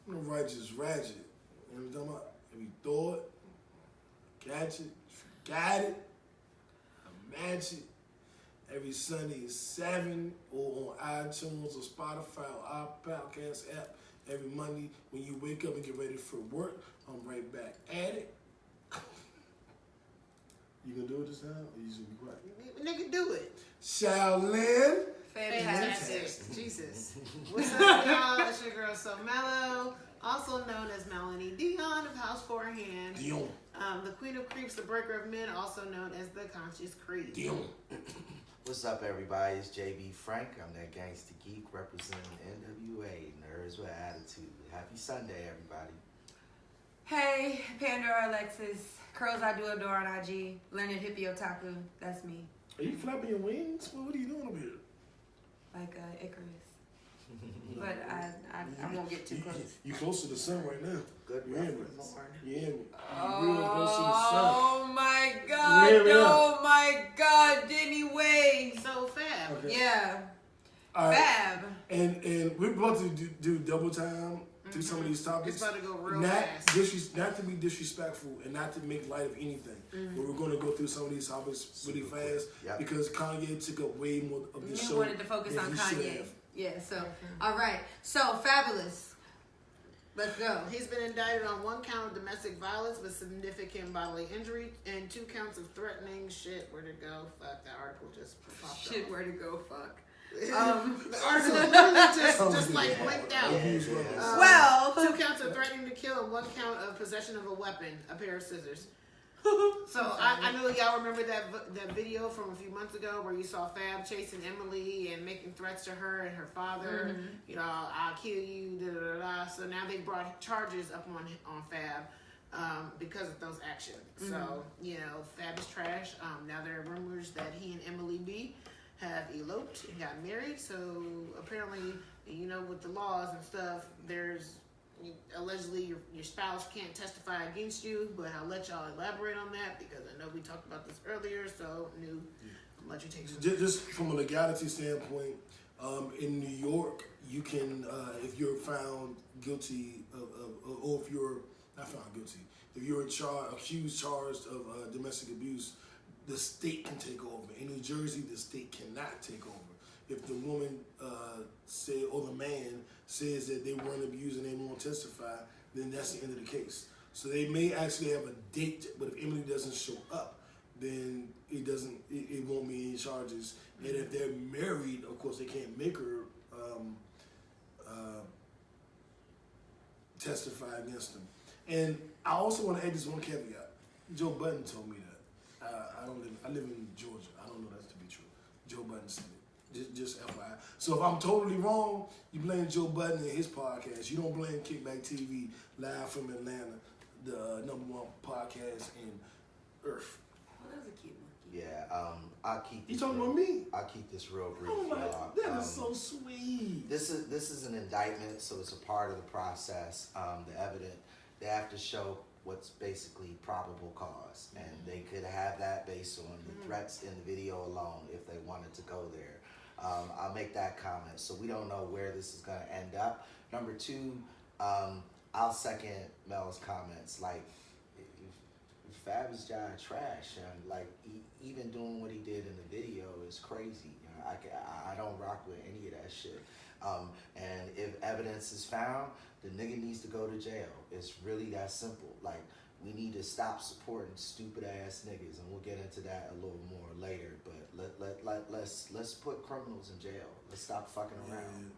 I'm righteous ratchet. You know what I'm talking about? If you throw it, catch it, got it, I match it. Every Sunday at 7 or on iTunes or Spotify or our podcast app. Every Monday when you wake up and get ready for work, I'm right back at it. You gonna do it this time or you should be quiet? Nigga, do it. Shaolin. Fantastic. Jesus. What's up, y'all? It's your girl, So Mellow, also known as Melanie Dion of House Forehand. Dion. The Queen of Creeps, the Breaker of Men, also known as the Conscious Creep. Dion. What's up, everybody? It's JB Frank. I'm that gangsta geek representing NWA, Nerds with Attitude. Happy Sunday, everybody. Hey, Pandora Alexis. Curls I do adore on IG. Learned Hippie Otaku. That's me. Are you flapping your wings? What are you doing over here? Like Icarus. But I won't get too close. You close to the sun right now. Good You hear me? reference. You hear me? You real close to the sun. Oh my God! You hear me? Oh my God! Anyway, So Fab. Okay. yeah, All right. Fab. And we're about to do double time through some of these topics. It's about to go real not fast. Not to be disrespectful and not to make light of anything. But we're going to go through some of these topics really fast because Kanye took up way more of the show. You wanted to focus than on he should Kanye. have. Yeah. So, all right. So, Fabulous. Let's go. He's been indicted on 1 count of domestic violence with significant bodily injury and 2 counts of threatening. Shit, where'd it go? Fuck, that article just popped Shit, up. where to go? Fuck. The article literally just like blinked out. Well, 2 counts of threatening to kill and 1 count of possession of a weapon, a pair of scissors. So I know y'all remember that video from a few months ago where you saw Fab chasing Emily and making threats to her and her father. You know, I'll kill you. Da, da, da, da. So now they brought charges up on Fab because of those actions. So you know, Fab is trash. Now there are rumors that he and Emily B have eloped and got married. So apparently, you know, with the laws and stuff, there's allegedly your spouse can't testify against you, but I'll let y'all elaborate on that because I know we talked about this earlier. So I'll let you take some. Just from a legality standpoint, in New York, you can if you're found guilty or if you're not found guilty, if you're accused, charged of domestic abuse, the state can take over. In New Jersey, the state cannot take over. If the woman or the man says that they weren't abused and they won't testify, then that's the end of the case. So they may actually have a date, but if Emily doesn't show up, then it won't be any charges. And if they're married, of course, they can't make her testify against them. And I also want to add this one caveat. Joe Budden told me that. I live in Georgia. I don't know that to be true. Joe Budden said it. Just FYI. So if I'm totally wrong, you blame Joe Budden and his podcast. You don't blame KickbackTV live from Atlanta, the #1 podcast in Earth. Oh, that was a cute monkey. Yeah, I'll keep. You talking about me? I'll keep this real brief. Oh my, y'all. that is so sweet. This is an indictment, so it's a part of the process. They have to show what's basically probable cause, and they could have that based on the threats in the video alone if they wanted to go there. I'll make that comment. So we don't know where this is going to end up. Number 2, I'll second Mel's comments. Like, if Fab is giant trash, and like even doing what he did in the video is crazy. You know, I don't rock with any of that shit. And if evidence is found, the nigga needs to go to jail. It's really that simple. Like, we need to stop supporting stupid ass niggas, and we'll get into that a little more later. But let's put criminals in jail. Let's stop fucking around.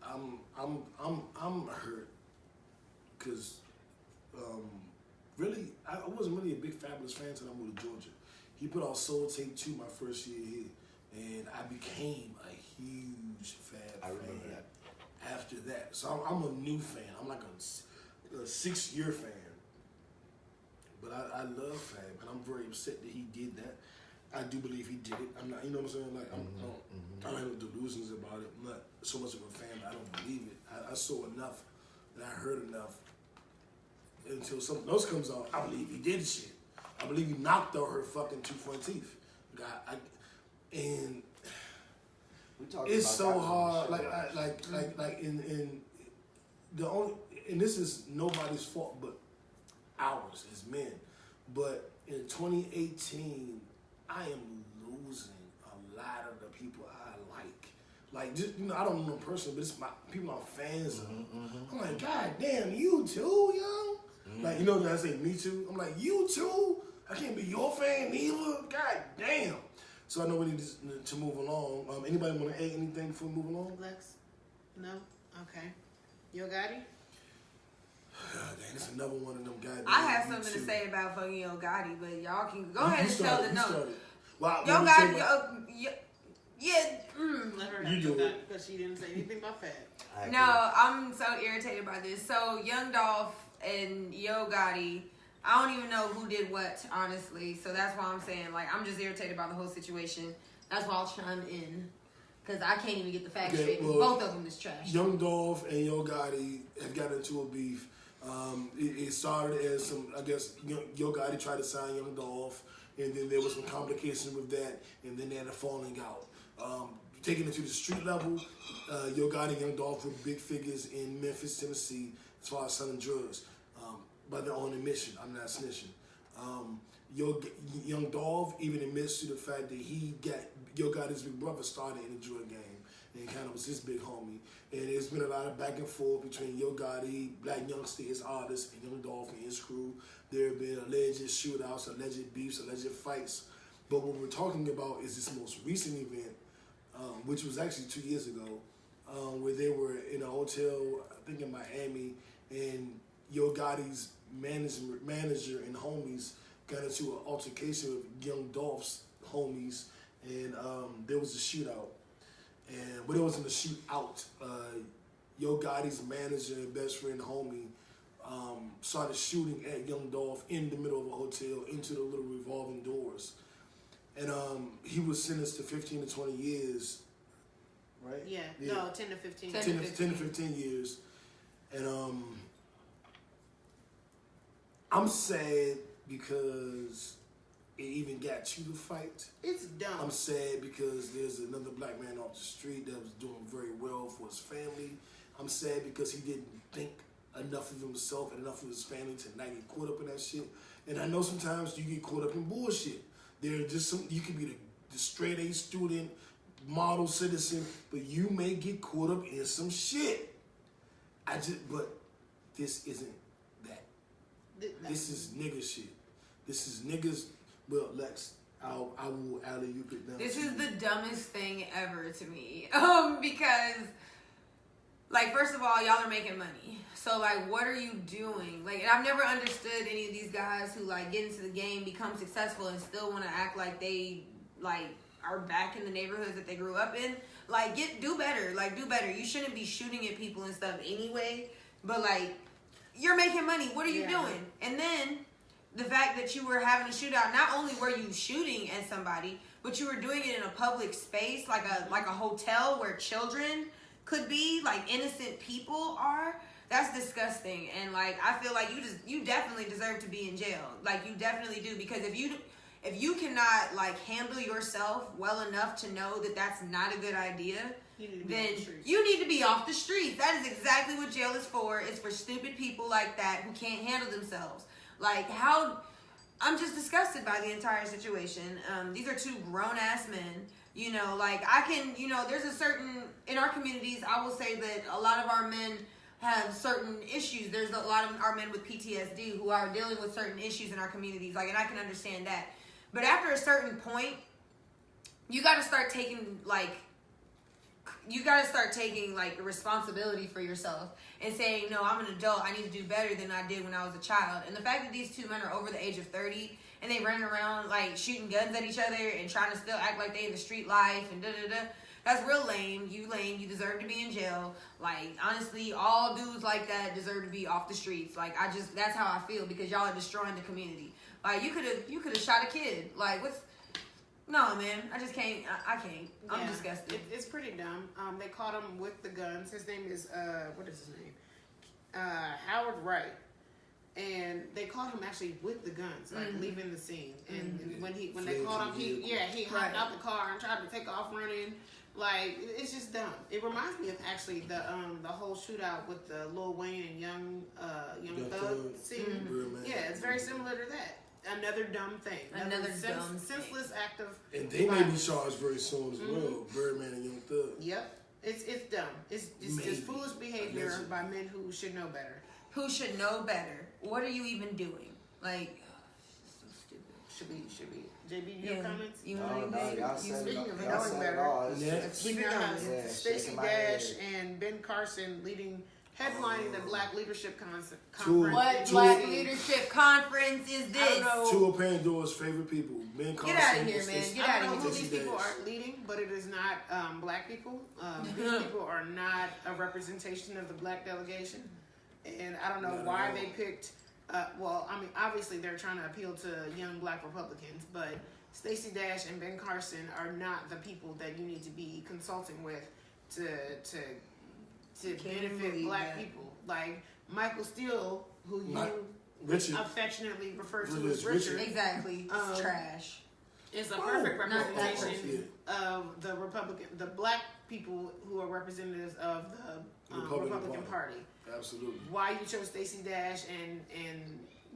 I'm hurt because really I wasn't really a big Fabulous fan until I moved to Georgia. He put out Soul Tape 2 my first year here, and I became a huge Fab fan. Remember that. After that, so I'm a new fan. I'm like a 6-year fan. But I love Fab, and I'm very upset that he did that. I do believe he did it. I'm not, you know what I'm saying? Like, I don't have no delusions about it. I'm not so much of a fan, but I don't believe it. I saw enough, and I heard enough. Until something else comes out, I believe he did shit. I believe he knocked out her fucking 2 front teeth. And it's so hard. And this is nobody's fault but ours as men. But in 2018, I am losing a lot of the people I like. Like, just, you know, I don't know them personally, but it's my people I'm fans of. I'm like, God damn, you too, yo? Like, you know when I say me too? I'm like, you too? I can't be your fan neither? God damn. So I know we need to move along. Anybody want to add anything before we move along? Lex? No? Okay. Yo Gotti? Dang, it's another one of them guys. I have something to say about fucking Yo Gotti, but y'all can go ahead and tell the note. Well, Yo Gotti, Let her you do it because she didn't say anything about Fab. No, I'm so irritated by this. So Young Dolph and Yo Gotti, I don't even know who did what, honestly. So that's why I'm saying, like, I'm just irritated by the whole situation. That's why I'll chime in. Because I can't even get the facts Okay, straight. well, Both of them is trash. Young Dolph and Yo Gotti have gotten into a beef. It started as some, I guess, Yo Gotti tried to sign Young Dolph, and then there was some complications with that, and then they had a falling out. Taking it to the street level, Yo Gotti and Young Dolph were big figures in Memphis, Tennessee, as far as selling drugs. But they're on a mission. I'm not snitching. Young Dolph even admits to the fact that Yo Gotti's big brother started in the drug game and kind of was his big homie. And there's been a lot of back and forth between Yo Gotti, Black Youngster, his artist, and Young Dolph and his crew. There have been alleged shootouts, alleged beefs, alleged fights. But what we're talking about is this most recent event, which was actually 2 years ago, where they were in a hotel, I think in Miami, and Yo Gotti's manager and homies got into an altercation with Young Dolph's homies, and there was a shootout. But it wasn't a shootout. Yo Gotti's manager and best friend homie started shooting at Young Dolph in the middle of a hotel into the little revolving doors. And he was sentenced to 15 to 20 years, right? Yeah. No, 10 to 15. 10 to 15 years. And I'm sad because it even got to the fight. It's dumb. I'm sad because there's another black man off the street that was doing very well for his family. I'm sad because he didn't think enough of himself and enough of his family to not get caught up in that shit. And I know sometimes you get caught up in bullshit. There are just some, you can be the straight A student, model citizen, but you may get caught up in some shit. But this isn't that. This is nigga shit. This is niggas. Well, Lex, I will alley you it down. This is the dumbest thing ever to me. Because, like, first of all, y'all are making money. So, like, what are you doing? Like, and I've never understood any of these guys who, like, get into the game, become successful, and still want to act like they, like, are back in the neighborhoods that they grew up in. Like, do better. Like, do better. You shouldn't be shooting at people and stuff anyway. But, like, you're making money. What are you doing? And then the fact that you were having a shootout, not only were you shooting at somebody, but you were doing it in a public space, like a hotel where children could be, like innocent people are. That's disgusting. And like, I feel like you definitely deserve to be in jail. Like, you definitely do, because if you cannot like handle yourself well enough to know that that's not a good idea, then you need to be off the streets. That is exactly what jail is for. It's for stupid people like that who can't handle themselves. Like, I'm just disgusted by the entire situation. These are two grown-ass men. You know, like, there's a certain, in our communities, I will say that a lot of our men have certain issues. There's a lot of our men with PTSD who are dealing with certain issues in our communities. Like, and I can understand that. But after a certain point, you got to start taking, like, responsibility for yourself and saying, no, I'm an adult. I need to do better than I did when I was a child. And the fact that these two men are over the age of 30 and they running around like shooting guns at each other and trying to still act like they in the street life and that's real lame. You lame. You deserve to be in jail. Like, honestly, all dudes like that deserve to be off the streets. Like, that's how I feel, because y'all are destroying the community. Like, you could have shot a kid. Like, no, man, I just can't. I can't. I'm disgusted. It's pretty dumb. They caught him with the guns. His name is what is his name? Howard Wright. And they caught him actually with the guns, like leaving the scene. And when they caught him, he hopped out the car and tried to take off running. Like, it's just dumb. It reminds me of actually the whole shootout with the Lil Wayne and Young Thug scene. Yeah, it's very similar to that. Another dumb thing. Another senseless act of. And they may be charged very soon as well. Birdman and Young Thug. Yep, it's dumb. It's just foolish behavior by men who should know better. Who should know better? What are you even doing? Like, so stupid. Should we? JB, you have comments? You speaking of knowing better. We now have Stacey Dash and Ben Carson headlining the Black Leadership Conference. What Black Leadership Conference is this? Two of Pandora's favorite people. Ben Carson. Get out of here, man. Get out of here. I don't know who these people are leading, but it is not black people. These people are not a representation of the black delegation. And I don't know why they picked, obviously they're trying to appeal to young black Republicans, but Stacey Dash and Ben Carson are not the people that you need to be consulting with to benefit black people. Like Michael Steele, who you affectionately refer to as Richard. Exactly. Trash. Is a perfect representation of the black people who are representatives of the Republican Party. Absolutely. Why you chose Stacey Dash and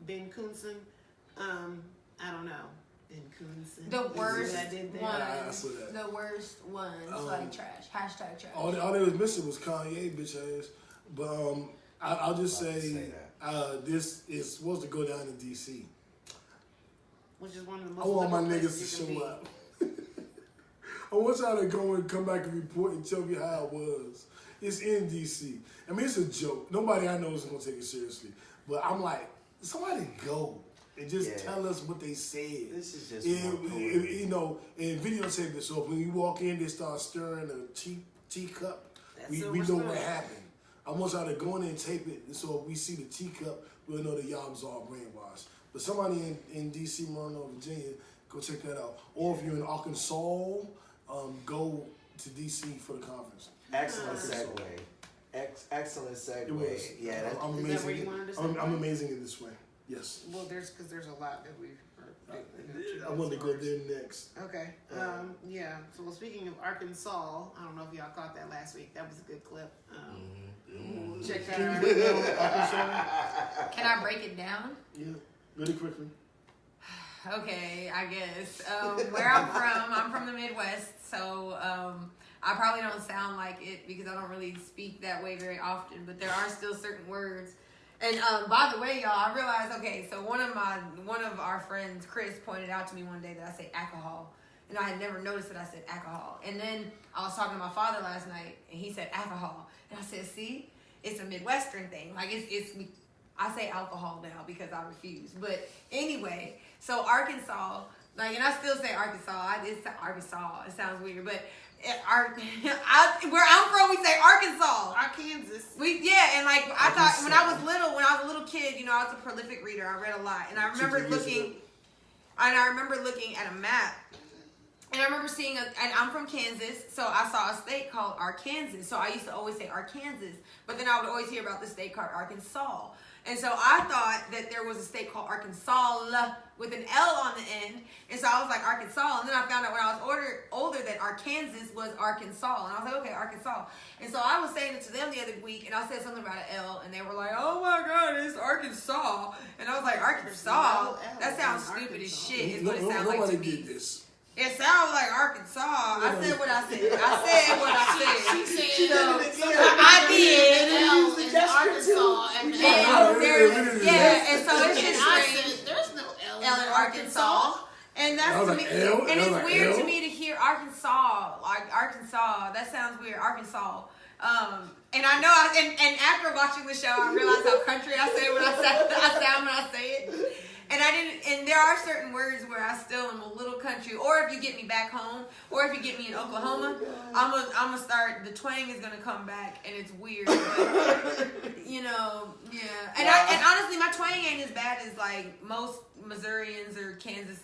Ben Coonson, I don't know. Ben Coonson. The worst ones. The worst ones. Like trash. Hashtag trash. All they was missing was Kanye, bitch ass. But I'll just say this is supposed to go down in D.C. Which is one of the most. I want my niggas to show up. I want y'all to go and come back and report and tell me how it was. It's in D.C. I mean, it's a joke. Nobody I know is going to take it seriously. But I'm like, somebody go and just tell us what they said. This is just you know, and videotape it. So when you walk in, they start stirring a teacup. We know what happened. I want y'all to go in and tape it. So if we see the teacup, we'll know that y'all was all brainwashed. But somebody in D.C., Maryland, Virginia, go check that out. Or if you're in Arkansas, go to D.C. for the conference. Excellent segue. Excellent segue. Yeah, I'm amazing. Is that where you wanted to say? I'm amazing in this way. Yes. Well, there's a lot that we've. I want to go there next. Okay. Yeah. So well, speaking of Arkansas, I don't know if y'all caught that last week. That was a good clip. Check that out. Can I break it down? Yeah. Really quickly. Okay, I guess. Where I'm from the Midwest, so I probably don't sound like it because I don't really speak that way very often, but there are still certain words. And by the way, y'all, I realized, okay, so one of our friends, Chris, pointed out to me one day that I say alcohol. And I had never noticed that I said alcohol. And then I was talking to my father last night, and he said alcohol. And I said, see, it's a Midwestern thing. Like, I say alcohol now because I refuse. But anyway, so Arkansas, like, and I still say Arkansas. It's Arkansas. It sounds weird, but where I'm from, we say Arkansas. Arkansas. And like I thought when I was a little kid, you know, I was a prolific reader. I read a lot, and I remember looking at a map. And I remember seeing and I'm from Kansas, so I saw a state called Arkansas. So I used to always say Arkansas, but then I would always hear about the state called Arkansas. And so I thought that there was a state called Arkansas with an L on the end. And so I was like, Arkansas. And then I found out when I was older that Arkansas was Arkansas. And I was like, okay, Arkansas. And so I was saying it to them the other week, and I said something about an L, and they were like, oh my God, it's Arkansas. And I was like, Arkansas? That sounds stupid as shit is what it sounds like to me. It sounds like Arkansas. I said what I said. She said, I did. Arkansas. And so it's just strange. There's no L in Arkansas. And that's to me. And it's weird to me to hear Arkansas. Like Arkansas. That sounds weird. Arkansas. And I know, and after watching the show, I realized how country I sound when I say it. And there are certain words where I still am a little country. Or if you get me back home, or if you get me in Oklahoma, I'm gonna start. The twang is gonna come back, and it's weird. But, you know, yeah. And honestly, my twang ain't as bad as like most Missourians or Kansas.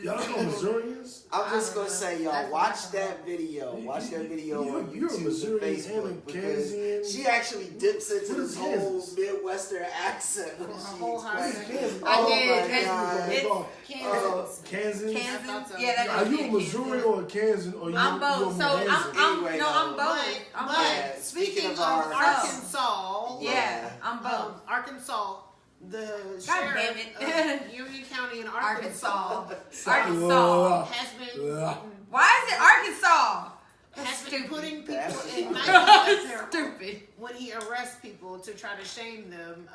Y'all know Missourians? I'm just gonna say, y'all, watch that video. Watch that video on YouTube and Facebook, because she actually dips into this whole Midwestern accent when she's I did. Kansas. Yeah, are you a Missouri or a Kansas? Or I'm both. So I'm both. But speaking of Arkansas, I'm both. Arkansas, the God damn sheriff of Union County in Arkansas has been. Why is it Arkansas? Has been putting people in stupid when he arrests people to try to shame them.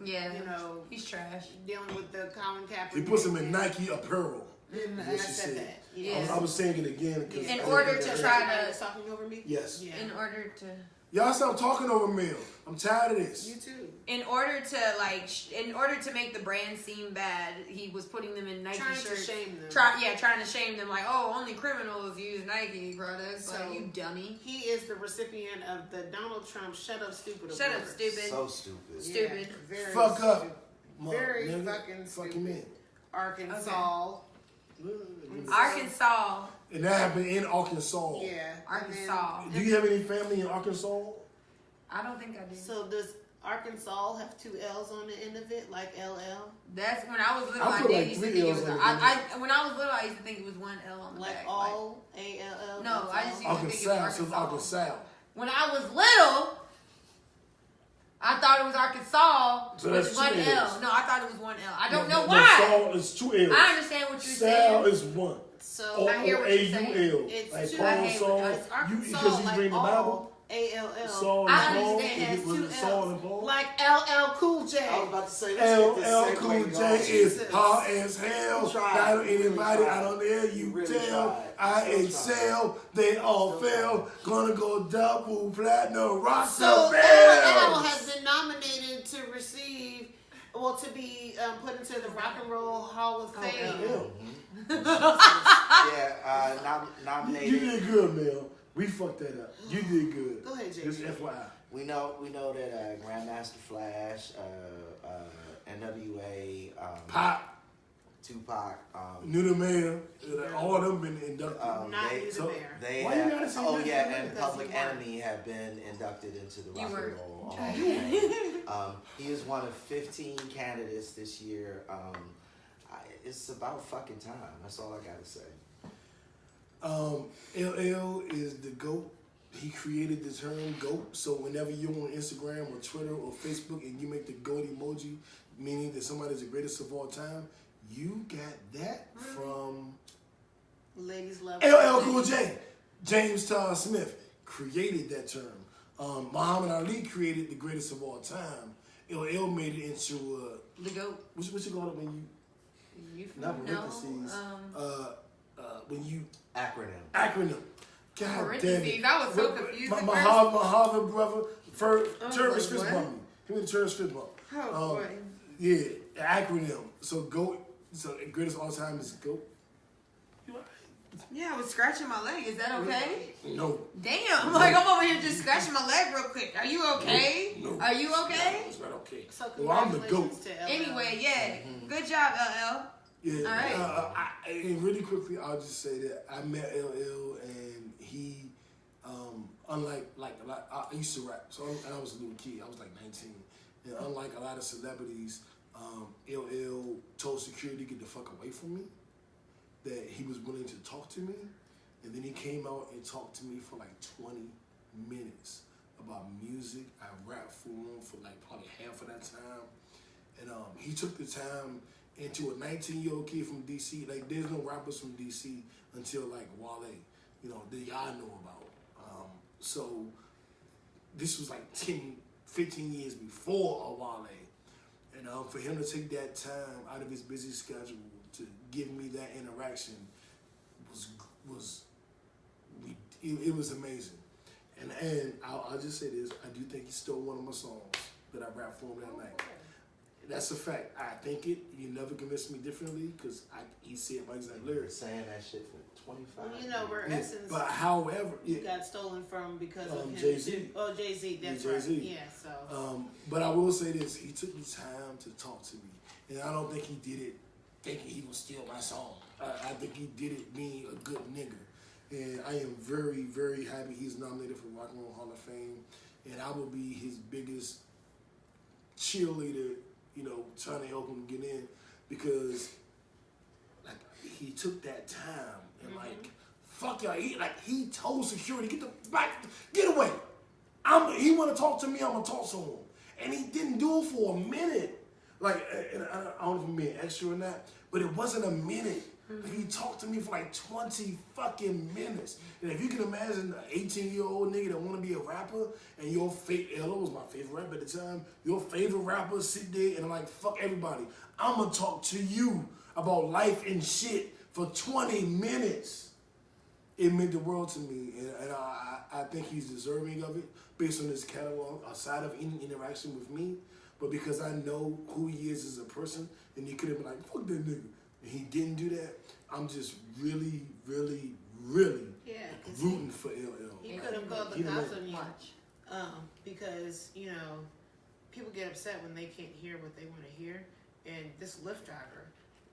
You know, he's trash. Dealing with the Colin Kaepernick. He puts them in Nike apparel. I said that. Yes. I was saying it again. In order to try to talking over me. Yes. In order to. Y'all stop talking over me. I'm tired of this. You too. In order to make the brand seem bad, he was putting them in Nike shirts. Trying to shame them. Trying to shame them. Like, oh, only criminals use Nike products. So, like, you dummy. He is the recipient of the Donald Trump "Shut Up, Stupid" award. Shut up, stupid. So stupid. Stupid. Yeah, very fuck stupid. up. Very nigga. fucking stupid. Fucking man. Arkansas. Arkansas. And that happened in Arkansas. Yeah. Arkansas. Do you have any family in Arkansas? I don't think I do. So does Arkansas have 2 L's on the end of it, like LL? That's when I was little. I I put did like used to 3 think it L's was. on it. When I was little, I used to think it was 1 L on the Like back. all A-L-L? No, I just used to think it was Arkansas. So it's Arkansas. Arkansas. When I was little, I thought it was Arkansas So with that's 1 2 L. L's. No, I thought it was 1 L. I don't know No, why. Sal is 2 L's. I understand what you're Sal saying. is 1. So I hear what you're saying. A-U-L. It's Like 2. Paul, I hate Saul. what It's Arkansas, Because you like bring the all Bible. A-L-L. Saul I and Paul. understand. It has Was 2 it Saul and L's. Paul? Like LL Cool J. I was about to say, let's get LL this Cool segue J going. is Jesus. hard as hell. You tried. Not You really anybody tried. out on there. You really tell. tried. I You excel. They all Still fail. Gonna go double platinum. Rock So the LL bells. has been nominated to receive, to be put into the Rock and Roll Hall of Fame. Yeah, You nominated. did good, Mel. We fucked that up. You did good. Go ahead, Jay. Just FYI. We know that Grandmaster Flash, NWA, Pop, Tupac, New Mayor, all of them been inducted. Not they, you, so- the mayor. they Why you have, gotta say oh that? yeah, and Because Public he won. Enemy have been inducted into the You Rock were. and Roll Hall of Fame. He is one of 15 candidates this year. It's about fucking time. That's all I gotta say. LL is the GOAT. He created the term GOAT. So whenever you're on Instagram or Twitter or Facebook and you make the GOAT emoji, meaning that somebody's the greatest of all time, you got that from Ladies love LL Cool J. James Todd Smith created that term. Muhammad Ali created the greatest of all time. LL made it into The goat. what you call it when You not know, parentheses, when you Acronym. acronym. God damn Parentheses. it. I was so confused My at Harvard brother, terrorist like, fist what? bump me. He went to terrorist fist bump. Oh, boy. Yeah, the acronym. So GOAT. So greatest all time is GOAT. You all right? Yeah, I was scratching my leg. Is that okay? No. Damn. Like, I'm over here just scratching my leg real quick. Are you okay? No. Are you okay? No, it's not okay. So Well, I'm the congratulations GOAT. to LL. Anyway, yeah. Good job, LL. Yeah. All right. And really quickly, I'll just say that I met LL and he, unlike I used to rap, so I was a little kid. I was like 19, and unlike a lot of celebrities, LL told security to get the fuck away from me. That he was willing to talk to me, and then he came out and talked to me for like 20 minutes about music. I rapped for him for like probably half of that time, and he took the time into a 19-year-old kid from DC. Like, there's no rappers from DC until like Wale, that y'all know about. So this was like 10, 15 years before Wale, and for him to take that time out of his busy schedule to give me that interaction it was amazing. And I'll just say this: I do think he stole one of my songs that I rapped for him that night. That's a fact. I think it. You never convinced me differently because he said my exact lyrics. Saying that shit for 25 Well, you know, we're Yeah, Essence but however, got stolen from because of him. Jay-Z. Oh, Jay-Z. That's Yeah, right. Jay-Z. Yeah, so. But I will say this: he took the time to talk to me, and I don't think he did it thinking he would steal my song. I think he did it being a good nigga, and I am very, very happy he's nominated for Rock and Roll Hall of Fame, and I will be his biggest cheerleader. Trying to help him get in because, like, he took that time and fuck y'all. He told security, get away. He want to talk to me. I'm gonna talk to him, and he didn't do it for a minute. Like, and I don't know if I'm being extra or not, but it wasn't a minute. Like, he talked to me for like 20 fucking minutes. And if you can imagine an 18-year-old nigga that want to be a rapper, and your LO was my favorite rapper at the time, your favorite rapper sit there and like, fuck everybody. I'm going to talk to you about life and shit for 20 minutes. It meant the world to me, and I think he's deserving of it based on his catalog, outside of any interaction with me. But because I know who he is as a person, and he could have been like, fuck that nigga. And he didn't do that. I'm just really, really, really rooting for LL. He could have called the cops on you. Because, people get upset when they can't hear what they want to hear. And this Lyft driver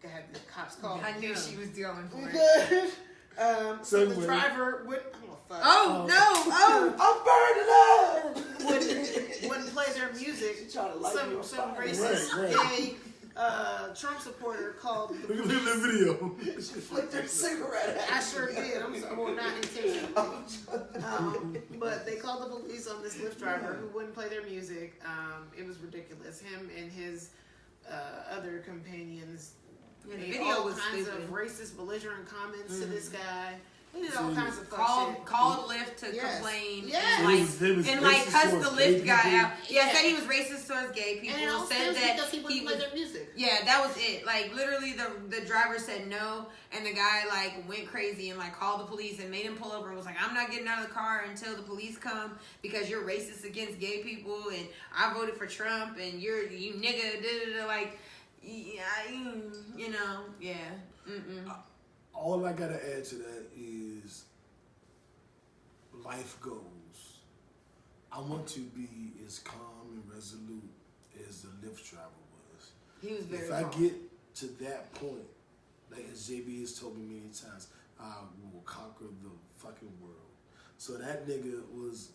had the cops called. I knew she was dealing for it. So the driver would. Oh no! I'm burning up. Wouldn't play their music. Some racist gay Trump supporter called. Look at the video. She flicked her cigarette at I sure did. Well, not intentionally. But they called the police on this Lyft driver who wouldn't play their music. It was ridiculous. Him and his other companions made all kinds of racist, belligerent comments to this guy. He did all kinds of shit. Called Lyft to complain. Yes. And cussed the Lyft guy out. Yeah, said he was racist towards gay people. And said that because he wouldn't play their music. Yeah, that was it. Like literally, the driver said no, and the guy went crazy and called the police and made him pull over and was like, "I'm not getting out of the car until the police come because you're racist against gay people and I voted for Trump and you nigga." All I gotta add to that is life goals. I want to be as calm and resolute as the Lyft driver was. He was very If I get to that point, like as JB has told me many times, I will conquer the fucking world. So that nigga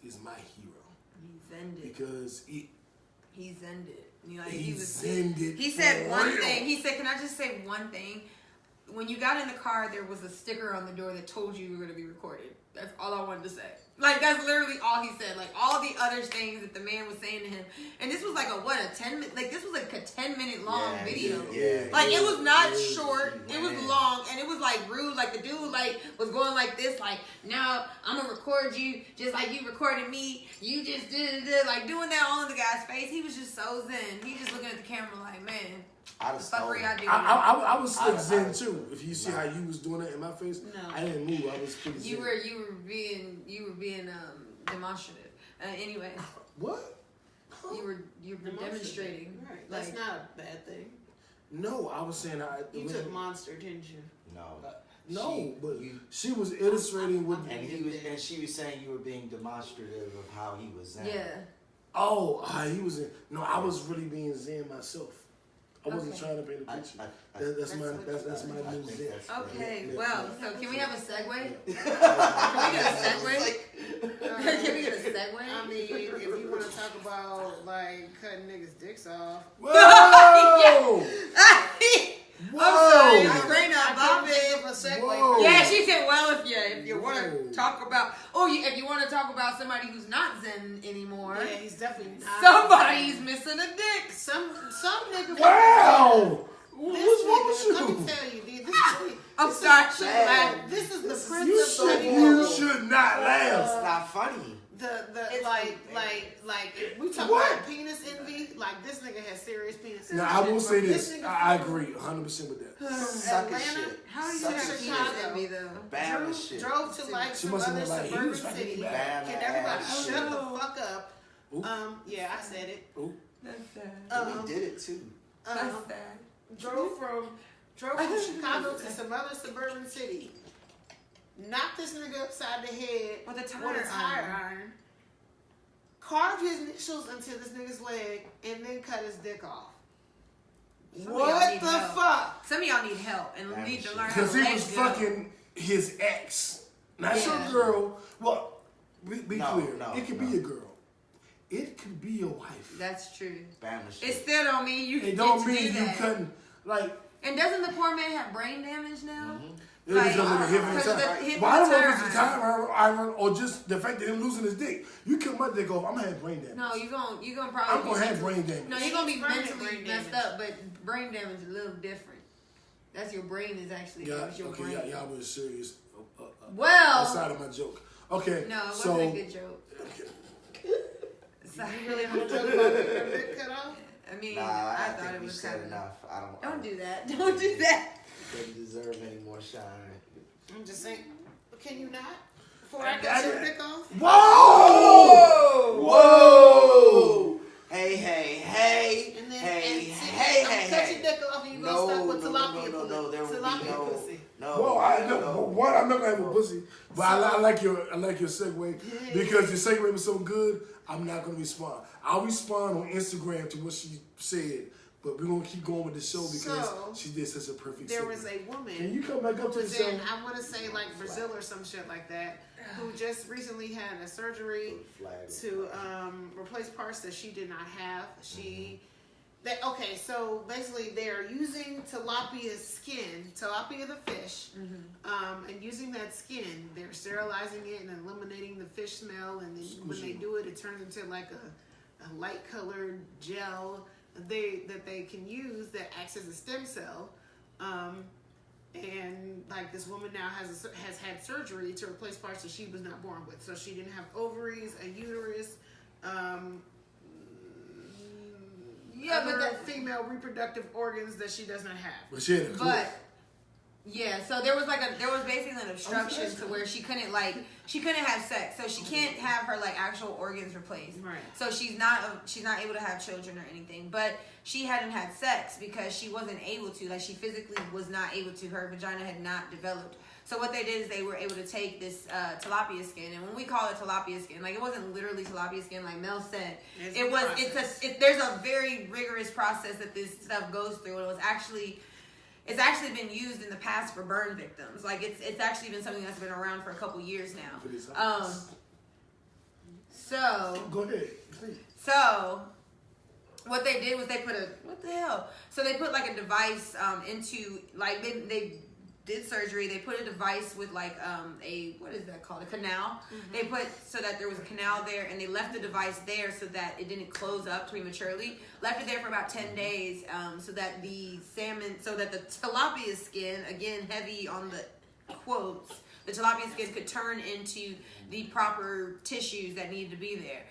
is my hero. He's ended. Because he's ended. He said one thing. He said, "Can I just say one thing? When you got in the car, there was a sticker on the door that told you were going to be recorded. That's all I wanted to say. That's literally all he said. All the other things that the man was saying to him. And this was a 10 minute, this was a 10-minute long video. Yeah, it was not short. It was long. And it was rude. The dude was going like this. Now I'm going to record you just like you recorded me. You just did doing that all in the guy's face. He was just so zen. He just looking at the camera man. I was slick zen too. If you see how you was doing it in my face, I didn't move. I was pretty zen. You were being demonstrative. Anyway. What? Huh? You were demonstrating. Right. That's not a bad thing. No, I was saying you took Monster, didn't you? No. She was illustrating with and she was saying you were being demonstrative of how he was zen. Yeah. Oh, he was in. No, I was really being zen myself. I wasn't trying to paint a picture. That's my new zen. Okay, well, so can we have a segue? Can we get a segue? I mean, if you want to talk about cutting niggas' dicks off. Whoa! I'm sorry, Sabrina, yeah, she said, well, if you want to talk about, if you want to talk about somebody who's not zen anymore, yeah, he's definitely not. Somebody's missing a dick. Some nigga. Wow. What's wrong with you? Let me tell you, dude. I'm sorry, this is the prince of You should not laugh. It's not funny. If we talk about penis envy, this nigga has serious penis envy. Now I will say this. I agree 100% with that. Sucker shit. How do you have penis envy though? Bama shit. Drove to some other suburban city. Can everybody shut the fuck up? Yeah, I said it. That's sad. We did it too. That's sad. Drove from Chicago to some other suburban city. Knocked this nigga upside the head with a tire iron. Carved his initials into this nigga's leg and then cut his dick off. What the fuck? Some of y'all need help and need to learn how to because he was fucking his ex, not your girl. Well, be clear. It could be your girl. It could be your wife. That's true. Bama It still don't mean you. It don't mean you couldn't And doesn't the poor man have brain damage now? Mm-hmm. Well, I don't know if it's the time iron or just the fact that him losing his dick. You cut my dick off, I'm gonna have brain damage. No, you're gonna probably. I'm gonna have brain damage. No, you're gonna be mentally messed up, but brain damage is a little different. That's your brain is actually your brain. Y'all was serious. Well, outside of my joke. Okay. No, it wasn't a good joke. Okay. So you really want to talk about your dick cut off? I mean, I thought think it was said enough. Don't do that. Don't do that. Didn't deserve any more shine. I'm just saying, can you not? Before I cut your dick off? Whoa! Whoa! Hey! And then, hey! Cut your dick off and you gonna start with tilapia pussy. No. Well, I'm not gonna have a pussy, but I like your segue because your segue was so good. I'm not gonna respond. I'll respond on Instagram to what she said, But we're gonna keep going with the show because she did such a perfect. There was a woman. Can you come back up to the show? I want to say like Brazil or some shit like that, who just recently had a surgery to replace parts that she did not have. So basically they're using tilapia's skin, tilapia the fish, and using that skin, they're sterilizing it and eliminating the fish smell. And then when they do it, it turns into like a light colored gel that they can use that acts as a stem cell. And like this woman now has had surgery to replace parts that she was not born with. So she didn't have ovaries, a uterus, but female reproductive organs that she does not have. So there was basically an obstruction to where she couldn't have sex, so she can't have her like actual organs replaced. Right. So she's not able to have children or anything. But she hadn't had sex because she wasn't able to. Like she physically was not able to. Her vagina had not developed. So what they did is they were able to take this tilapia skin, and when we call it tilapia skin, like it wasn't literally tilapia skin, like Mel said. There's a very rigorous process that this stuff goes through. It's actually been used in the past for burn victims. Like it's actually been something that's been around for a couple years now. So go ahead, please. So what they did was they put So they put like a device into like they did surgery. They put a device with like what is that called? A canal. They put so that there was a canal there, and they left the device there so that it didn't close up prematurely. Left it there for about 10 days, so that the tilapia skin, again heavy on the quotes, the tilapia skin could turn into the proper tissues that needed to be there.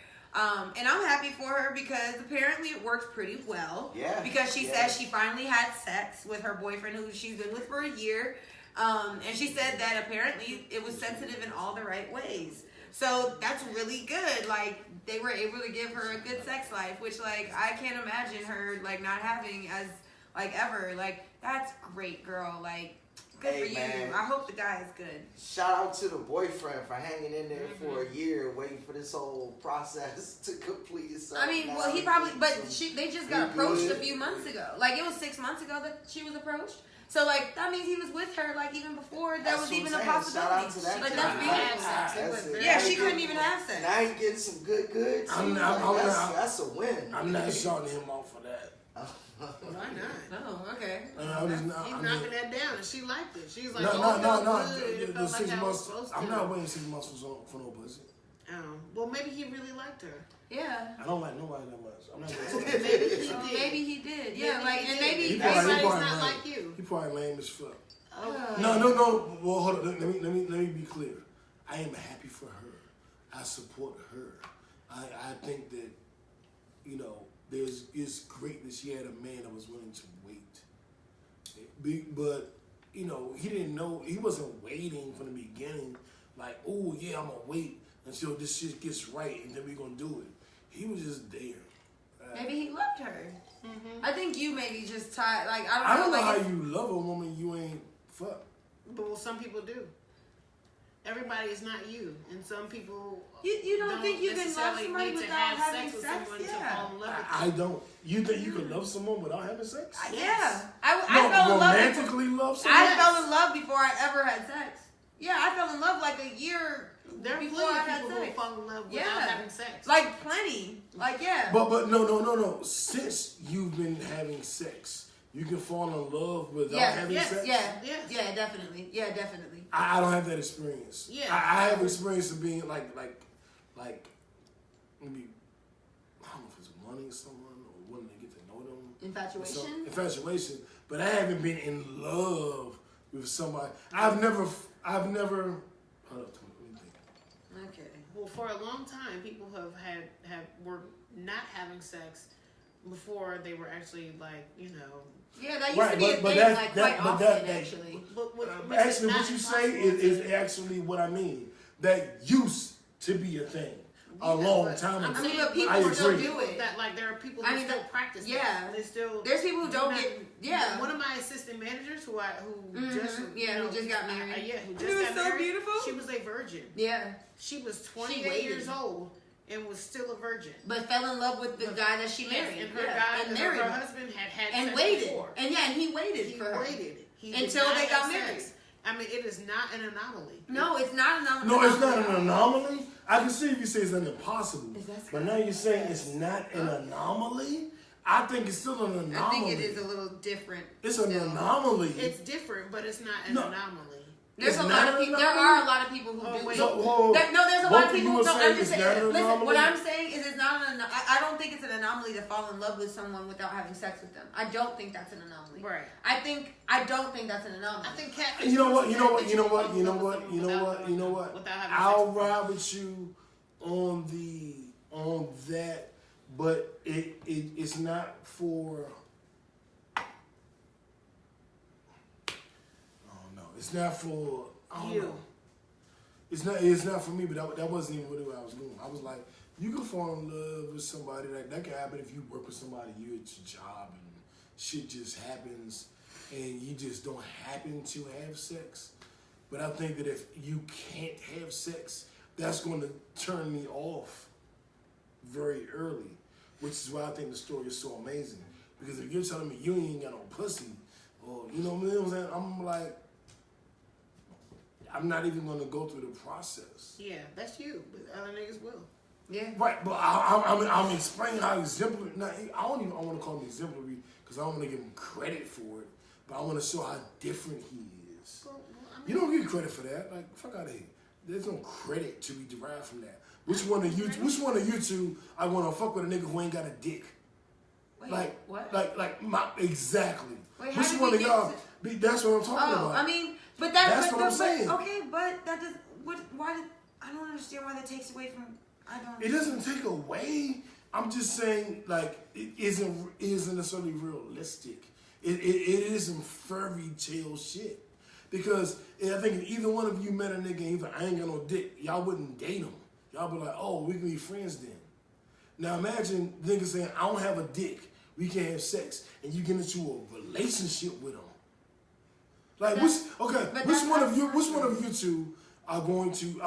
And I'm happy for her because apparently it worked pretty well. Yeah. Because she says she finally had sex with her boyfriend who she's been with for a year. And she said that apparently it was sensitive in all the right ways. So that's really good. Like they were able to give her a good sex life, which like I can't imagine her like not having as like ever. Like that's great, girl. Like good for you. Man. I hope the guy is good. Shout out to the boyfriend for hanging in there for a year, waiting for this whole process to complete itself. I mean, well, he probably, but they just got approached a few months ago. Like it was 6 months ago that she was approached. So like that means he was with her like even before that was even a possibility. Like that's beautiful. Yeah, she couldn't even have sex. Now he's getting some good. That's a win. I'm not shouting him off for that. Why not? Oh, okay. He's knocking that down, and she liked it. She's like, no. The 6 months. I'm not waiting 6 months for no pussy. Oh, well, maybe he really liked her. Yeah. I don't like nobody that much. I'm not gonna maybe he did. Yeah, maybe everybody's not like you. He probably lame as fuck. Oh. No. Well, hold on. Let me be clear. I am happy for her. I support her. I think that it's great that she had a man that was willing to wait. But he didn't know. He wasn't waiting from the beginning. Like, oh yeah, I'm gonna wait until this shit gets right, and then we're gonna do it. He was just there. Maybe he loved her. I think you maybe just tired. Like I don't know how you love a woman you ain't fuck. But well, some people do. Everybody is not you, and some people. You don't think you can love somebody without having sex? Yeah. I don't. You think you can love someone without having sex? Yeah. I fell in love. Romantically love someone? I fell in love before I ever had sex. Yeah, I fell in love like a year before I had sex. Who fall in love without having sex. Like plenty. Like yeah. But no. Since you've been having sex, you can fall in love without having sex? Yeah, definitely. Yeah, definitely. I don't have that experience. Yeah. I have experience of being like maybe, I don't know if it's wanting someone or wanting to get to know them. Infatuation. But I haven't been in love with somebody. I've never, hold up to me. Okay. Well, for a long time, people were not having sex before they were actually Yeah, that used to be a thing quite often, actually. Actually, what you say is actually what I mean. That used to be a thing a long time ago. I mean, but people still do it. There are people who still practice. Yeah, that. There's people who don't get. Yeah. One of my assistant managers who just got married. Who just got married. So beautiful. She was a virgin. Yeah. She was 28 years old, and was still a virgin. But fell in love with the guy that she married. And her husband had and sex waited. before. And he waited for her. Until they got married. I mean, it is not an anomaly. No, it's not an anomaly. No, it's not an anomaly. I can see if you say it's an impossible. But now you're saying it's not an anomaly? I think it's still an anomaly. I think it is a little different. It's an anomaly. It's different, but it's not an anomaly. There's a lot of people. There are a lot of people who do. There's a lot of people who don't. I'm just saying. Listen, what I'm saying is, it's not an. I don't think it's an anomaly to fall in love with someone without having sex with them. I don't think that's an anomaly. Right. I don't think that's an anomaly. I think catfish. You know what? I'll ride with you on that, but it's not for. It's not for you. It's not for me, but that wasn't even what I was doing. I was like, you can fall in love with somebody. Like that can happen if you work with somebody, you at your job, and shit just happens, and you just don't happen to have sex. But I think that if you can't have sex, that's going to turn me off very early, which is why I think the story is so amazing. Because if you're telling me you ain't got no pussy, or you know what I'm saying, I'm like, I'm not even going to go through the process. Yeah, that's you, but other niggas will. Yeah. Right, but I'm explaining how exemplary. I want to call him exemplary because I don't want to give him credit for it, but I want to show how different he is. Well, you don't get credit for that. Like, fuck out of here. There's no credit to be derived from that. Which one of you two I want to fuck with a nigga who ain't got a dick? Wait, like what? Exactly. Wait, which one of y'all? That's what I'm talking about. I mean. But that's what I'm saying. Okay, but that does. I don't understand why that takes away from. It doesn't take away. I'm just saying, like, it isn't necessarily realistic. It isn't fairy tale shit. Because I think if either one of you met a nigga and he's like, I ain't got no dick, y'all wouldn't date him. Y'all be like, oh, we can be friends then. Now imagine niggas saying, I don't have a dick, we can't have sex, and you get into a relationship with him. Like which one of you two are going to?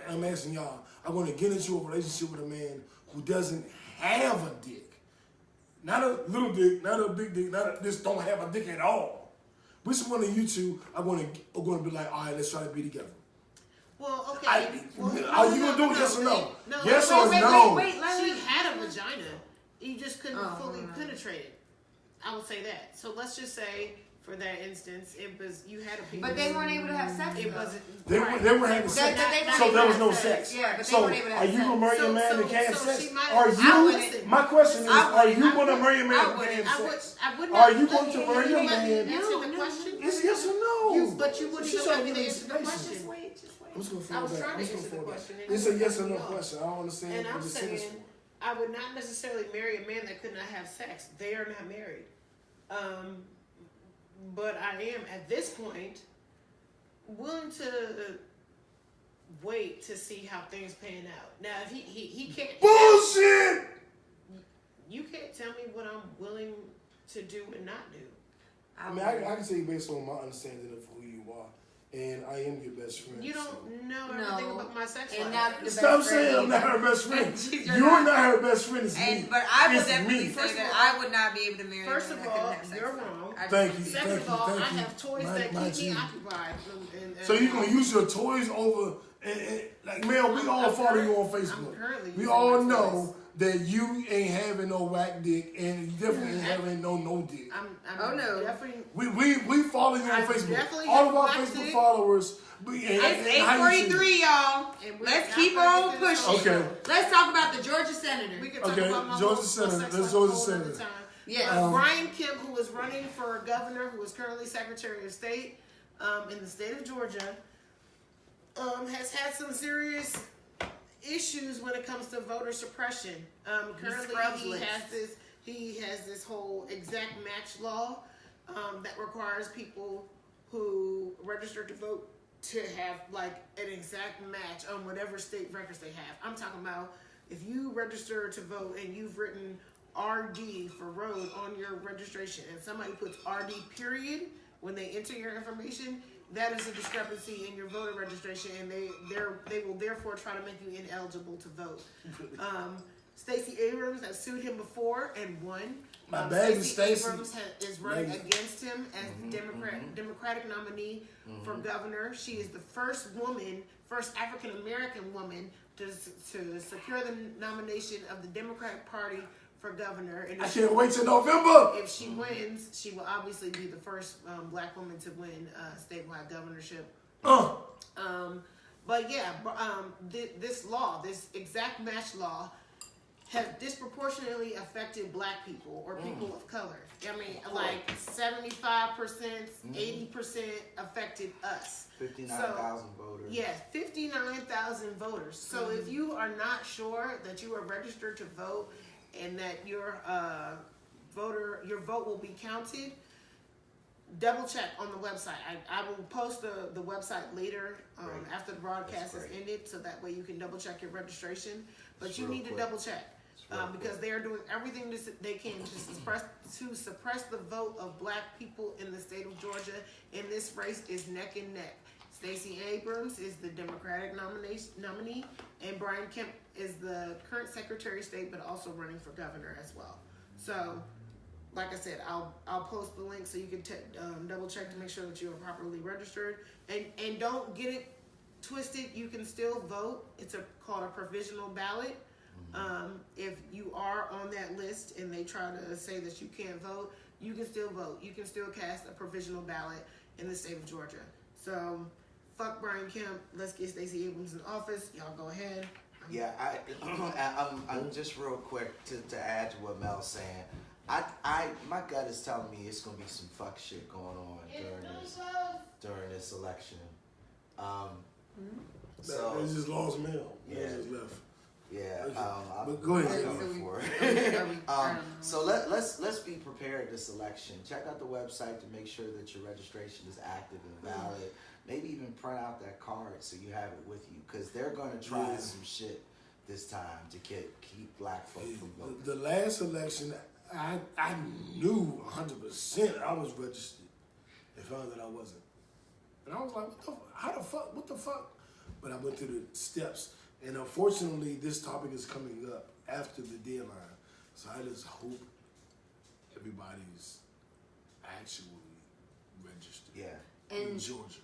I'm asking y'all. Are going to get into a relationship with a man who doesn't have a dick, not a little dick, not a big dick, just don't have a dick at all? Which one of you two are going to be like, all right, let's try to be together? Well, okay. Are you gonna do it? Yes or no? Yes or no? Wait, she had a vagina. You just couldn't fully penetrate it. I would say that. So let's just say, for that instance, it was you had a penis. But they weren't able to have sex. It wasn't. They were having sex. So there was no sex. Yeah, but so they weren't able to have sex. Are you gonna marry a man that can't have sex? My question is, are you gonna marry a man that can't have sex? Are you going to marry a man? Answer the question. It's yes or no. But you wouldn't know me to answer the question. Just wait. I'm just gonna I was trying to answer the question. It's a yes or no question. I don't understand. And I'm saying, I would not necessarily marry a man that could not have sex. They are not married. But I am, at this point, willing to wait to see how things pan out. Now, if he can't... Bullshit! You can't tell me what I'm willing to do and not do. I mean, I can tell you based on my understanding of who you are. And I am your best friend. You don't know everything about my sex life. Stop saying I'm not her best friend. You're not her best friend. It's me. But I would definitely say that I would not be able to marry. First of all, you're wrong. Thank you. Second of all, I have toys that keep me occupied. So you're gonna use your toys over and like, man, we all follow you on Facebook. We all know that you ain't having no whack dick, and you definitely ain't having no dick. We follow you on Facebook. All of our Facebook followers. It's 8:43, y'all. Let's keep on pushing. Okay. Let's talk about the Georgia senator. We can talk about my Georgia senator. Let's Georgia senator. Yeah. Brian Kemp, who is running for governor, who is currently Secretary of State in the state of Georgia, has had some serious issues when it comes to voter suppression. Currently, he has this whole exact match law that requires people who register to vote to have like an exact match on whatever state records they have. I'm talking about if you register to vote and you've written RD for road on your registration and somebody puts RD period when they enter your information, that is a discrepancy in your voter registration, and they will therefore try to make you ineligible to vote. Stacey Abrams has sued him before and won. My baby Stacey Abrams is running against him as the Democratic nominee for governor. She is the first African American woman to secure the nomination of the Democratic Party for governor. And I can't wait till November. If she wins, she will obviously be the first black woman to win statewide governorship. But yeah, this law, this exact match law, has disproportionately affected black people or people of color. I mean, like 75%, 80% affected us. 59,000 voters. Yes, 59,000 voters. So if you are not sure that you are registered to vote and that your vote will be counted, double check on the website. I will post the website later after the broadcast is ended, so that way you can double check your registration. But you need to double check. Because they are doing everything they can to suppress the vote of black people in the state of Georgia. And this race is neck and neck. Stacey Abrams is the Democratic nominee, and Brian Kemp is the current Secretary of State, but also running for governor as well. So, like I said, I'll post the link so you can double check to make sure that you are properly registered. And don't get it twisted. You can still vote. It's called a provisional ballot. If you are on that list and they try to say that you can't vote, you can still vote. You can still cast a provisional ballot in the state of Georgia. So, fuck Brian Kemp. Let's get Stacey Abrams in office. Y'all go ahead. Yeah, I'm just real quick to add to what Mel's saying. My gut is telling me it's gonna be some fuck shit going on during this election. So they just lost Mel. Yeah. They just left. Yeah, but go ahead. So let's be prepared this election. Check out the website to make sure that your registration is active and valid. Maybe even print out that card so you have it with you, because they're going to try some shit this time to keep black folk from voting. The last election, I knew 100% I was registered. They found that I wasn't, and I was like, what the fuck? But I went through the steps. And unfortunately, this topic is coming up after the deadline. So I just hope everybody's actually registered in Georgia.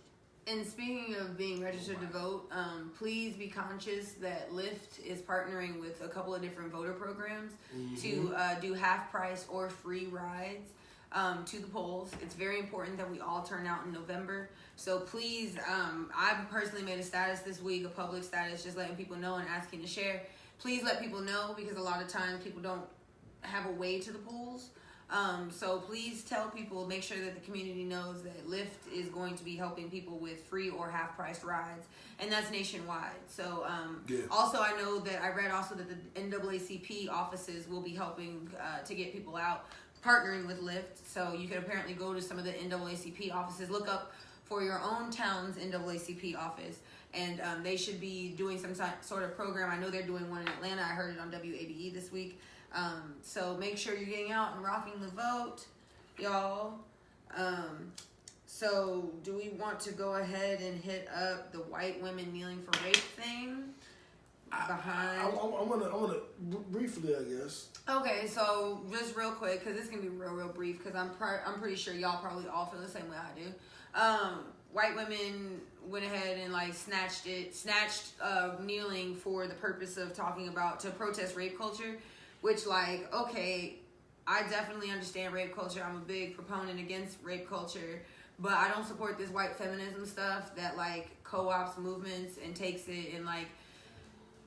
And speaking of being registered to vote, please be conscious that Lyft is partnering with a couple of different voter programs to do half price or free rides to the polls. It's very important that we all turn out in November. So please, I personally made a status this week, a public status, just letting people know and asking to share. Please let people know, because a lot of times people don't have a way to the polls. So please tell people, make sure that the community knows that Lyft is going to be helping people with free or half-priced rides, and that's nationwide. So also, I know that I read also that the NAACP offices will be helping to get people out, partnering with Lyft. So you can apparently go to some of the NAACP offices, look up for your own town's NAACP office, and they should be doing some sort of program. I know they're doing one in Atlanta. I heard it on WABE this week. So make sure you're getting out and rocking the vote, y'all. So do we want to go ahead and hit up the white women kneeling for rape thing? I want to briefly, I guess. Okay, so just real quick, because this can be real brief, because I'm pretty sure y'all probably all feel the same way I do. White women went ahead and like snatched kneeling for the purpose of to protest rape culture, which okay, I definitely understand rape culture. I'm a big proponent against rape culture, but I don't support this white feminism stuff that co-ops movements and takes it and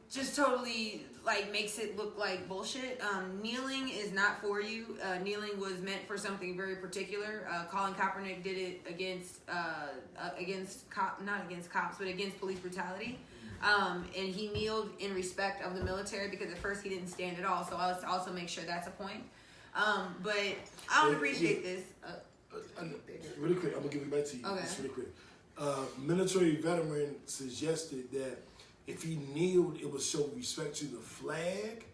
just totally makes it look like bullshit. Kneeling is not for you. Kneeling was meant for something very particular. Colin Kaepernick did it against police brutality. And he kneeled in respect of the military, because at first he didn't stand at all. So I'll also make sure that's a point. But I don't appreciate this. Really quick, I'm gonna give it back to you. Okay. Just really quick. Military veteran suggested that if he kneeled, it would show respect to the flag,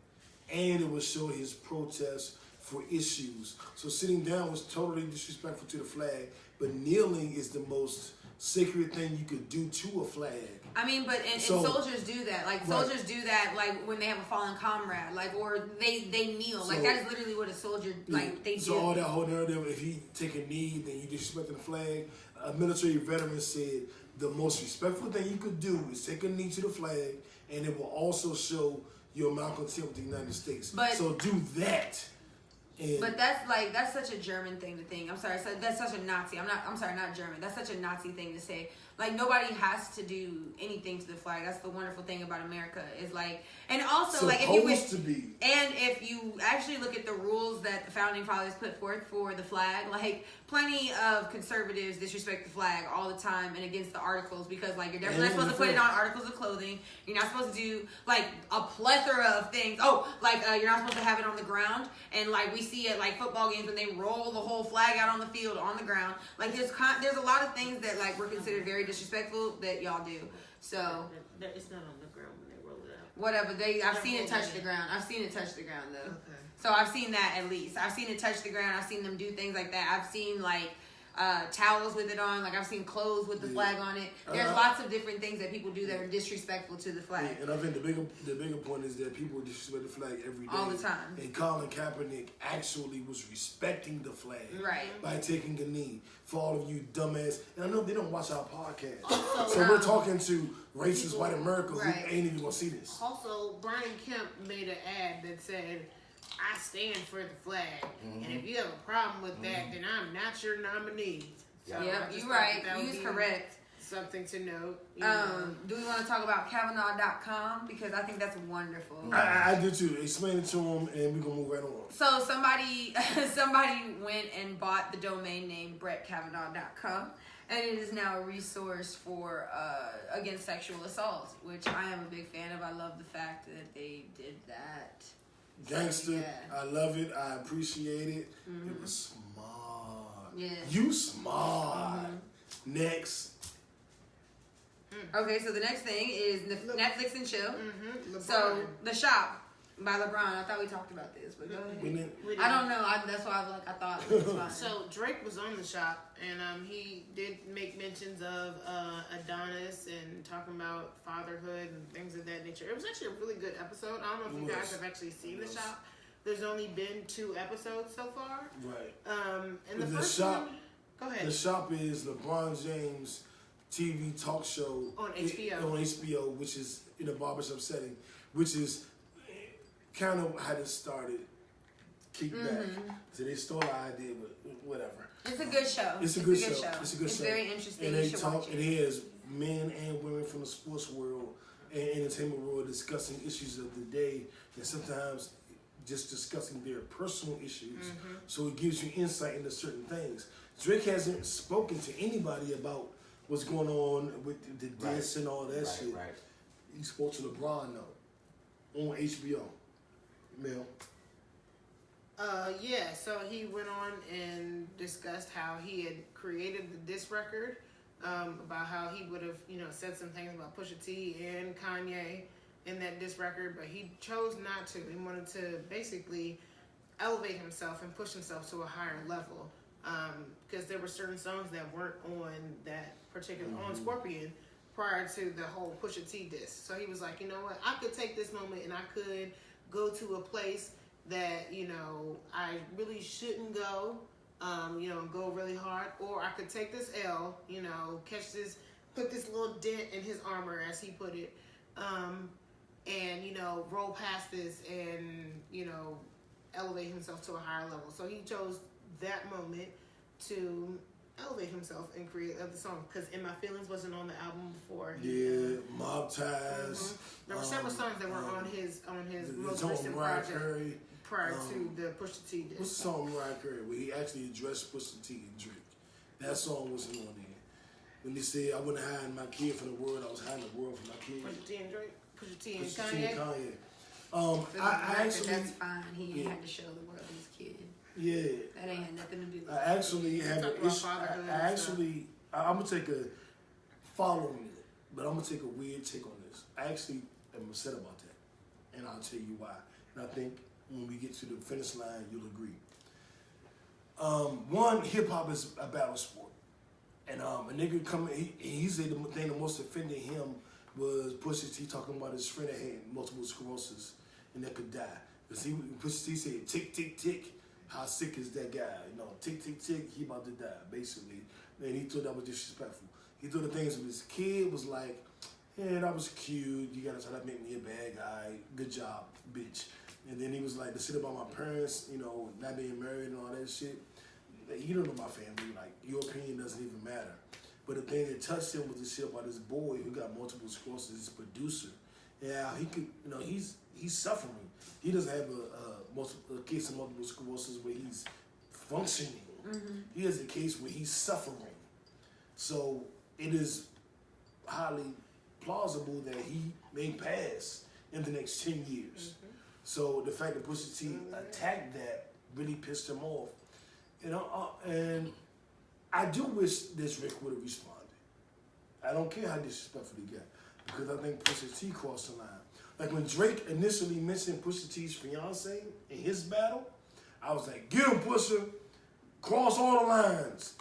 and it would show his protest for issues. So sitting down was totally disrespectful to the flag, but kneeling is the most sacred thing you could do to a flag. I mean, but and soldiers do that. Like soldiers do that, like when they have a fallen comrade, like or they kneel. Like that is literally what a soldier like they do. So all that whole narrative, if you take a knee, then you disrespecting the flag. A military veteran said the most respectful thing you could do is take a knee to the flag, and it will also show your malcontent with the United States. So do that. But that's such a German thing to think. I'm sorry, that's such a Nazi. I'm sorry, not German. That's such a Nazi thing to say. Like nobody has to do anything to the flag. That's the wonderful thing about America is like, and also like if you actually look at the rules that the founding fathers put forth for the flag, like plenty of conservatives disrespect the flag all the time and against the articles because like you're definitely not supposed to put it on articles of clothing. You're not supposed to do like a plethora of things. You're not supposed to have it on the ground. And like we see at like football games when they roll the whole flag out on the field on the ground. Like there's a lot of things that like were considered very disrespectful that y'all do. So it's not on the ground when they roll it out. Whatever I've seen it touch the ground. I've seen it touch the ground though. Okay. So I've seen that at least. I've seen it touch the ground. I've seen them do things like that. I've seen like towels with it on. Like I've seen clothes with the flag on it. There's lots of different things that people do that are disrespectful to the flag. Yeah, and I think the bigger point is that people disrespect the flag every day. All the time. And Colin Kaepernick actually was respecting the flag. Right. By taking a knee. For all of you dumbass. And I know they don't watch our podcast. Also, so we're talking to racist white America who ain't even gonna see this. Also, Brian Kemp made an ad that said, I stand for the flag. Mm-hmm. And if you have a problem with that, then I'm not your nominee. So yep, you're right. You was correct. Something to note. Do we want to talk about Kavanaugh.com? Because I think that's wonderful. I do too. Explain it to them and we're going to move right on. So somebody went and bought the domain name BrettKavanaugh.com. And it is now a resource for against sexual assault, which I am a big fan of. I love the fact that they did that. Gangster. Yeah. I love it. I appreciate it. Mm-hmm. It was smart. Yeah. You smart. Mm-hmm. Next. Okay, so the next thing is Netflix and chill. Mm-hmm. So The Shop by LeBron. I thought we talked about this, but go ahead. I don't know. That's why I thought it was fine. So Drake was on The Shop, and he did make mentions of Adonis and talking about fatherhood and things of that nature. It was actually a really good episode. I don't know if you guys have actually seen The Shop. There's only been 2 episodes so far. Right. And the first one. Go ahead. The Shop is LeBron James' TV talk show on HBO. On HBO, which is in a barbershop setting, which is kind of how this started. Kickback. So they stole the idea, but whatever. It's a good show. It's a good show. It's very interesting. And they talk. And it has men and women from the sports world and entertainment world discussing issues of the day, and sometimes just discussing their personal issues. Mm-hmm. So it gives you insight into certain things. Drake hasn't spoken to anybody about what's going on with the diss and all that shit. Right. He spoke to LeBron though on HBO. Mel. Yeah, so he went on and discussed how he had created the diss record, about how he would have, said some things about Pusha T and Kanye in that diss record, but he chose not to. He wanted to basically elevate himself and push himself to a higher level, because there were certain songs that weren't on that particular, on Scorpion, prior to the whole Pusha T diss. So he was like, you know what, I could take this moment and I could go to a place that, I really shouldn't go, and go really hard, or I could take this L, catch this, put this little dent in his armor, as he put it, and, roll past this and, elevate himself to a higher level. So he chose that moment to elevate himself and create other songs, because In My Feelings wasn't on the album before. Mob Ties. There were several songs that were on his most recent project prior to the Pusha T disc. What's the song Mariah Carey where he actually addressed Pusha T and Drake? That song wasn't on there. When they said I wouldn't hide my kid from the world, I was hiding the world from my kid. Pusha T and Drake. Pusha T and Pusha Kanye. T and Kanye. I actually, that's fine. He had to show the world his kid. Yeah. That ain't had nothing to do with it. I actually have an issue. I'm going to take a following it, but I'm going to take a weird take on this. I actually am upset about that, and I'll tell you why. And I think when we get to the finish line, you'll agree. One, hip-hop is a battle sport. And a nigga coming, he said the thing that most offended him was Pusha T talking about his friend that had multiple sclerosis and that could die. Because Pusha T said, tick, tick, tick, how sick is that guy? You know, tick, tick, tick, he about to die, basically. And he thought that was disrespectful. He thought the things with his kid was like, yeah, that was cute. You gotta try to make me a bad guy. Good job, bitch. And then he was like, the shit about my parents, you know, not being married and all that shit. You don't know my family. Like, your opinion doesn't even matter. But the thing that touched him was the shit about this boy who got multiple sclerosis, his producer. Yeah, he could, you know, he's suffering. He doesn't have a case of multiple sclerosis where he's functioning. Mm-hmm. He has a case where he's suffering. So it is highly plausible that he may pass in the next 10 years. Mm-hmm. So the fact that Pusha T attacked that really pissed him off. You know, and I do wish this Rick would have responded. I don't care how disrespectful he got, because I think Pusha T crossed the line. Like when Drake initially mentioned Pusha T's fiance in his battle, I was like, get him, Pusha, cross all the lines.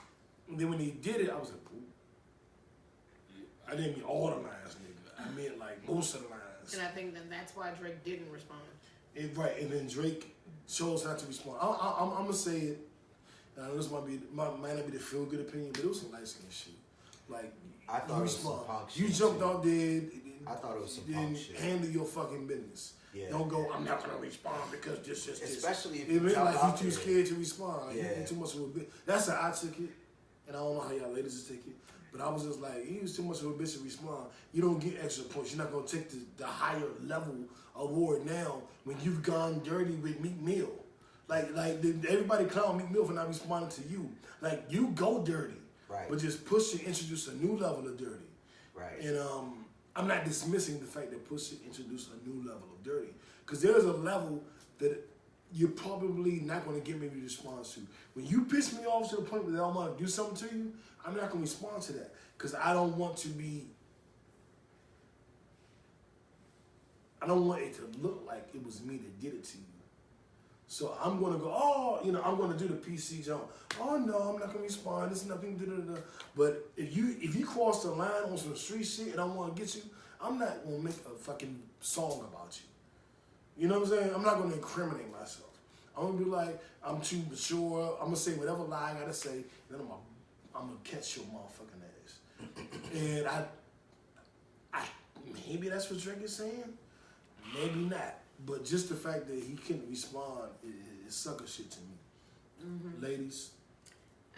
And then when he did it, I was like, ooh. I didn't mean all the lines, nigga. I meant like most of the lines. And I think that's why Drake didn't respond. Right, and then Drake chose not to respond. I'm gonna say it. This might not be the feel good opinion, but it was some light skin shit. Like, I thought it was some punk shit. You jumped out there. I thought it was some punk shit. Handle your fucking business. Yeah. Don't go, I'm not gonna respond because this. Especially if you jump like out you too scared to respond. Like, yeah. You too much of a bitch. That's how I took it, and I don't know how y'all ladies take it. But I was just like, he was too much of a bitch to respond. You don't get extra points. You're not gonna take the higher level award now when you've gone dirty with Meek Mill. Like everybody clown Meek Mill for not responding to you. Like, you go dirty, right? But just Pusha introduced a new level of dirty, right? And I'm not dismissing the fact that Pusha introduced a new level of dirty, because there's a level that you're probably not going to get maybe a response to. When you piss me off to the point that I want to do something to you, I'm not going to respond to that, because I don't want it to look like it was me that did it to you. So I'm going to go, I'm going to do the PC jump. Oh, no, I'm not going to respond. There's nothing, da-da-da. But if you cross the line on some street shit and I want to get you, I'm not going to make a fucking song about you. You know what I'm saying? I'm not going to incriminate myself. I'm going to be like, I'm too mature. I'm going to say whatever lie I got to say, and then I'm going to catch your motherfucking ass. And I maybe that's what Drake is saying. Maybe not. But just the fact that he couldn't respond is sucker shit to me. Mm-hmm. Ladies?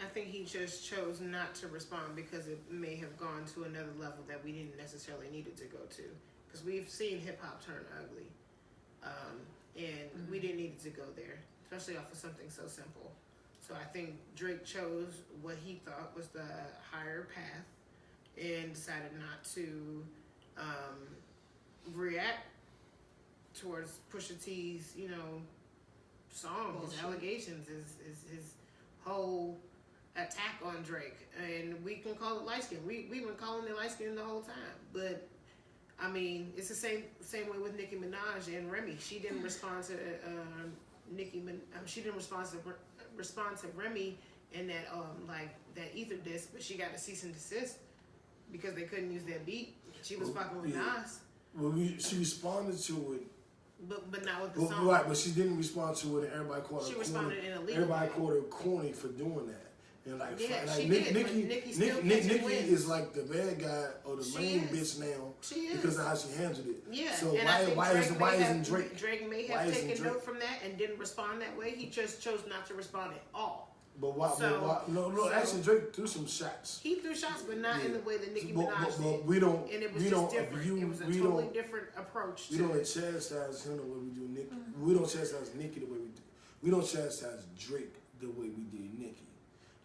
I think he just chose not to respond because it may have gone to another level that we didn't necessarily need it to go to. Because we've seen hip-hop turn ugly. And we didn't need it to go there, especially off of something so simple. So I think Drake chose what he thought was the higher path and decided not to react towards Pusha T's, song, his allegations, his whole attack on Drake. And we can call it light skin. We've been calling it light skin the whole time. But I mean, it's the same way with Nicki Minaj and Remy. She didn't respond to she didn't respond to Remy in that that Ether disc, but she got a cease and desist because they couldn't use their beat. She was fucking with Nas. Well, she responded to it. But not with the song. Right, but she didn't respond to it, and everybody called her corny. She responded in a legal Everybody way. called her corny for doing that. And Nicki is like the bad guy or the main bitch now because of how she handled it. Yeah. So and why isn't Drake? Drake may have taken note from that and didn't respond that way. He just chose not to respond at all. But why? No. Actually, Drake threw some shots. He threw shots, but not in the way that Nicki Minaj did. But we don't. And it was just different. It was a totally different approach. We don't chastise him the way we do Nicki. Mm-hmm. We don't chastise Nicki the way we do. We don't chastise Drake the way we did Nicki.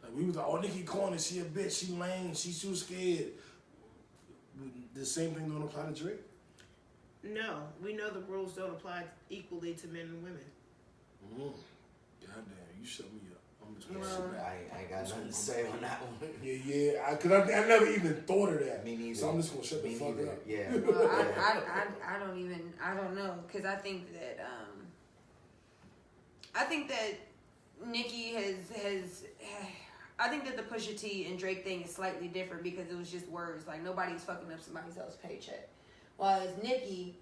Like, we was like, oh, Nicki corny, she a bitch, she lame, she too scared. The same thing don't apply to Drake? No, we know the rules don't apply equally to men and women. Goddamn, you shut me up. I'm just I ain't got nothing to say on that one. Yeah, because I never even thought of that. Me neither. So I'm just gonna shut the fuck up. Yeah. Well, I don't know, because I think that Nicki has I think that the Pusha T and Drake thing is slightly different because it was just words. Like, nobody's fucking up somebody else's paycheck. Whereas Nicki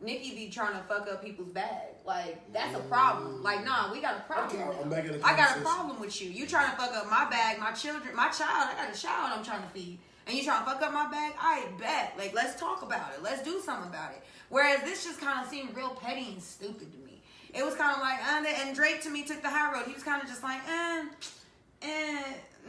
be trying to fuck up people's bag. Like, that's a problem. Like, nah, we got a problem. I got a problem with you. You trying to fuck up my bag, my children, my child. I got a child I'm trying to feed. And you trying to fuck up my bag? I bet. Like, let's talk about it. Let's do something about it. Whereas this just kind of seemed real petty and stupid to me. It was kind of like, and Drake to me took the high road. He was kind of just like,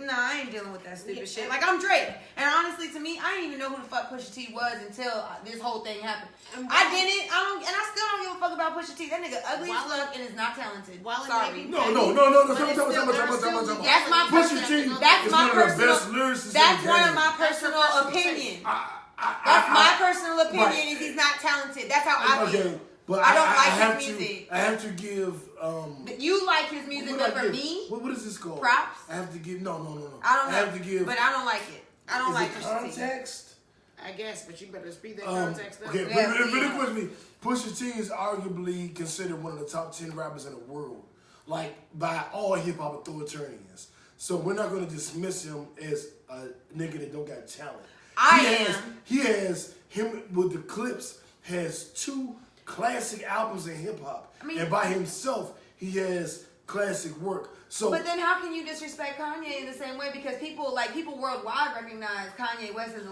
nah, I ain't dealing with that stupid shit. Like, I'm Drake. And honestly, to me, I didn't even know who the fuck Pusha T was until this whole thing happened. I didn't. And I still don't give a fuck about Pusha T. That nigga ugly as fuck and is not talented. Sorry. No. That's my personal. That's my personal. That's one of my personal opinions. That's my personal opinion. Is he's not talented. That's how I feel. But I don't like his music. I have to give. You like his music, but for me, what is this called? Props. I have to give. No. I don't know. I have to give. But I don't like it. I don't like context. I guess, but you better speed that context up. Okay, really quickly, Pusha T is arguably considered one of the top 10 rappers in the world, like by all hip hop authoritarians. So we're not going to dismiss him as a nigga that don't got talent. He has him with the Clips has 2 classic albums in hip hop, and by himself he has classic work. So, but then how can you disrespect Kanye in the same way? Because people worldwide recognize Kanye West as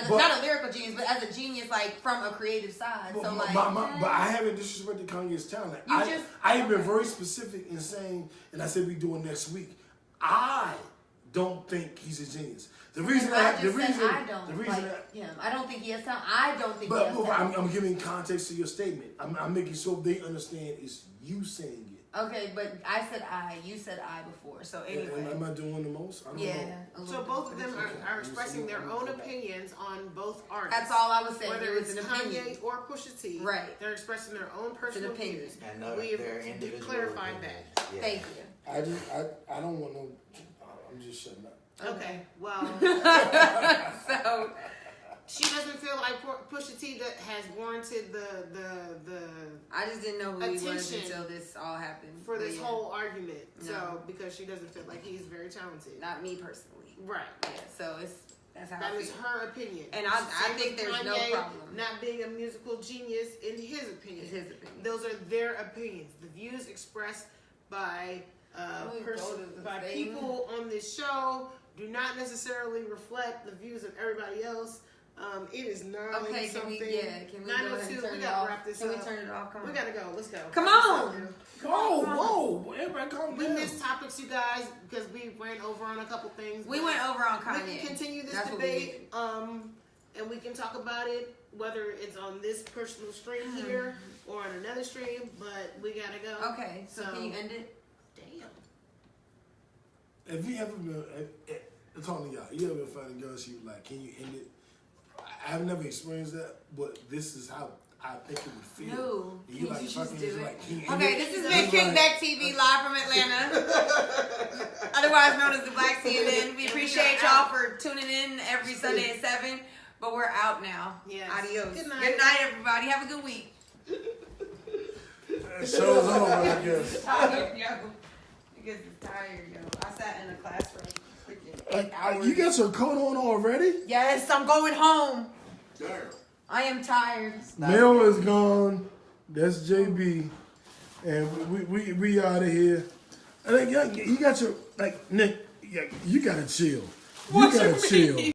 not a lyrical genius, but as a genius, like from a creative side. But, so but I haven't disrespected Kanye's talent. I have been very specific in saying, and I said we do it next week. I don't think he's a genius. I don't think he has talent. I don't think he has talent. I'm giving context to your statement. I'm making sure they understand it's you saying it. Okay, but I said I. You said I before. So anyway. Am I doing the most? I don't know. So both of them are expressing their own opinions on both artists. That's all I was saying. Whether it's Kanye or Pusha T. Right. They're expressing their own personal opinions. And we have clarified that. Yeah. Thank you. I don't want no. I'm just shutting up. Okay, well. So. She doesn't feel like Pusha T that has warranted the I just didn't know who he was until this all happened. For this whole argument. No. So, because she doesn't feel like he's very talented. Not me personally. Right. Yeah, so that's how I feel. That is her opinion. And I think there's no problem. Not being a musical genius in his opinion. Those are their opinions. The views expressed by people on this show do not necessarily reflect the views of everybody else. It is 9 something. Can we 9:02. We gotta wrap this up. Can we turn it off? We gotta go. Let's go. Come on. Whoa. Everybody calm down. We missed topics, you guys, because we ran over on a couple things. We went over on Kanye. We can continue this debate, and we can talk about it, whether it's on this personal stream here or on another stream, but we gotta go. Okay, so can you end it? Damn. Have you ever been, I'm talking to y'all, you ever been finding girls, she was like, can you end it? I've never experienced that, but this is how I think it would feel. No, you like fucking do it. Like, okay, this has been KickbackTV live from Atlanta, otherwise known as the Black CNN. We appreciate y'all for tuning in every Sunday at 7, but we're out now. Yes. Adios. Good night. Good night, everybody. Have a good week. Show's over, I guess. Tired, yo. Because it's tired, yo. I sat in a classroom. You got your coat on already? Yes, I'm going home. Damn. I am tired. Mel is gone. That's JB. And we out of here. I think you got your, like, Nick, you gotta chill. You gotta chill.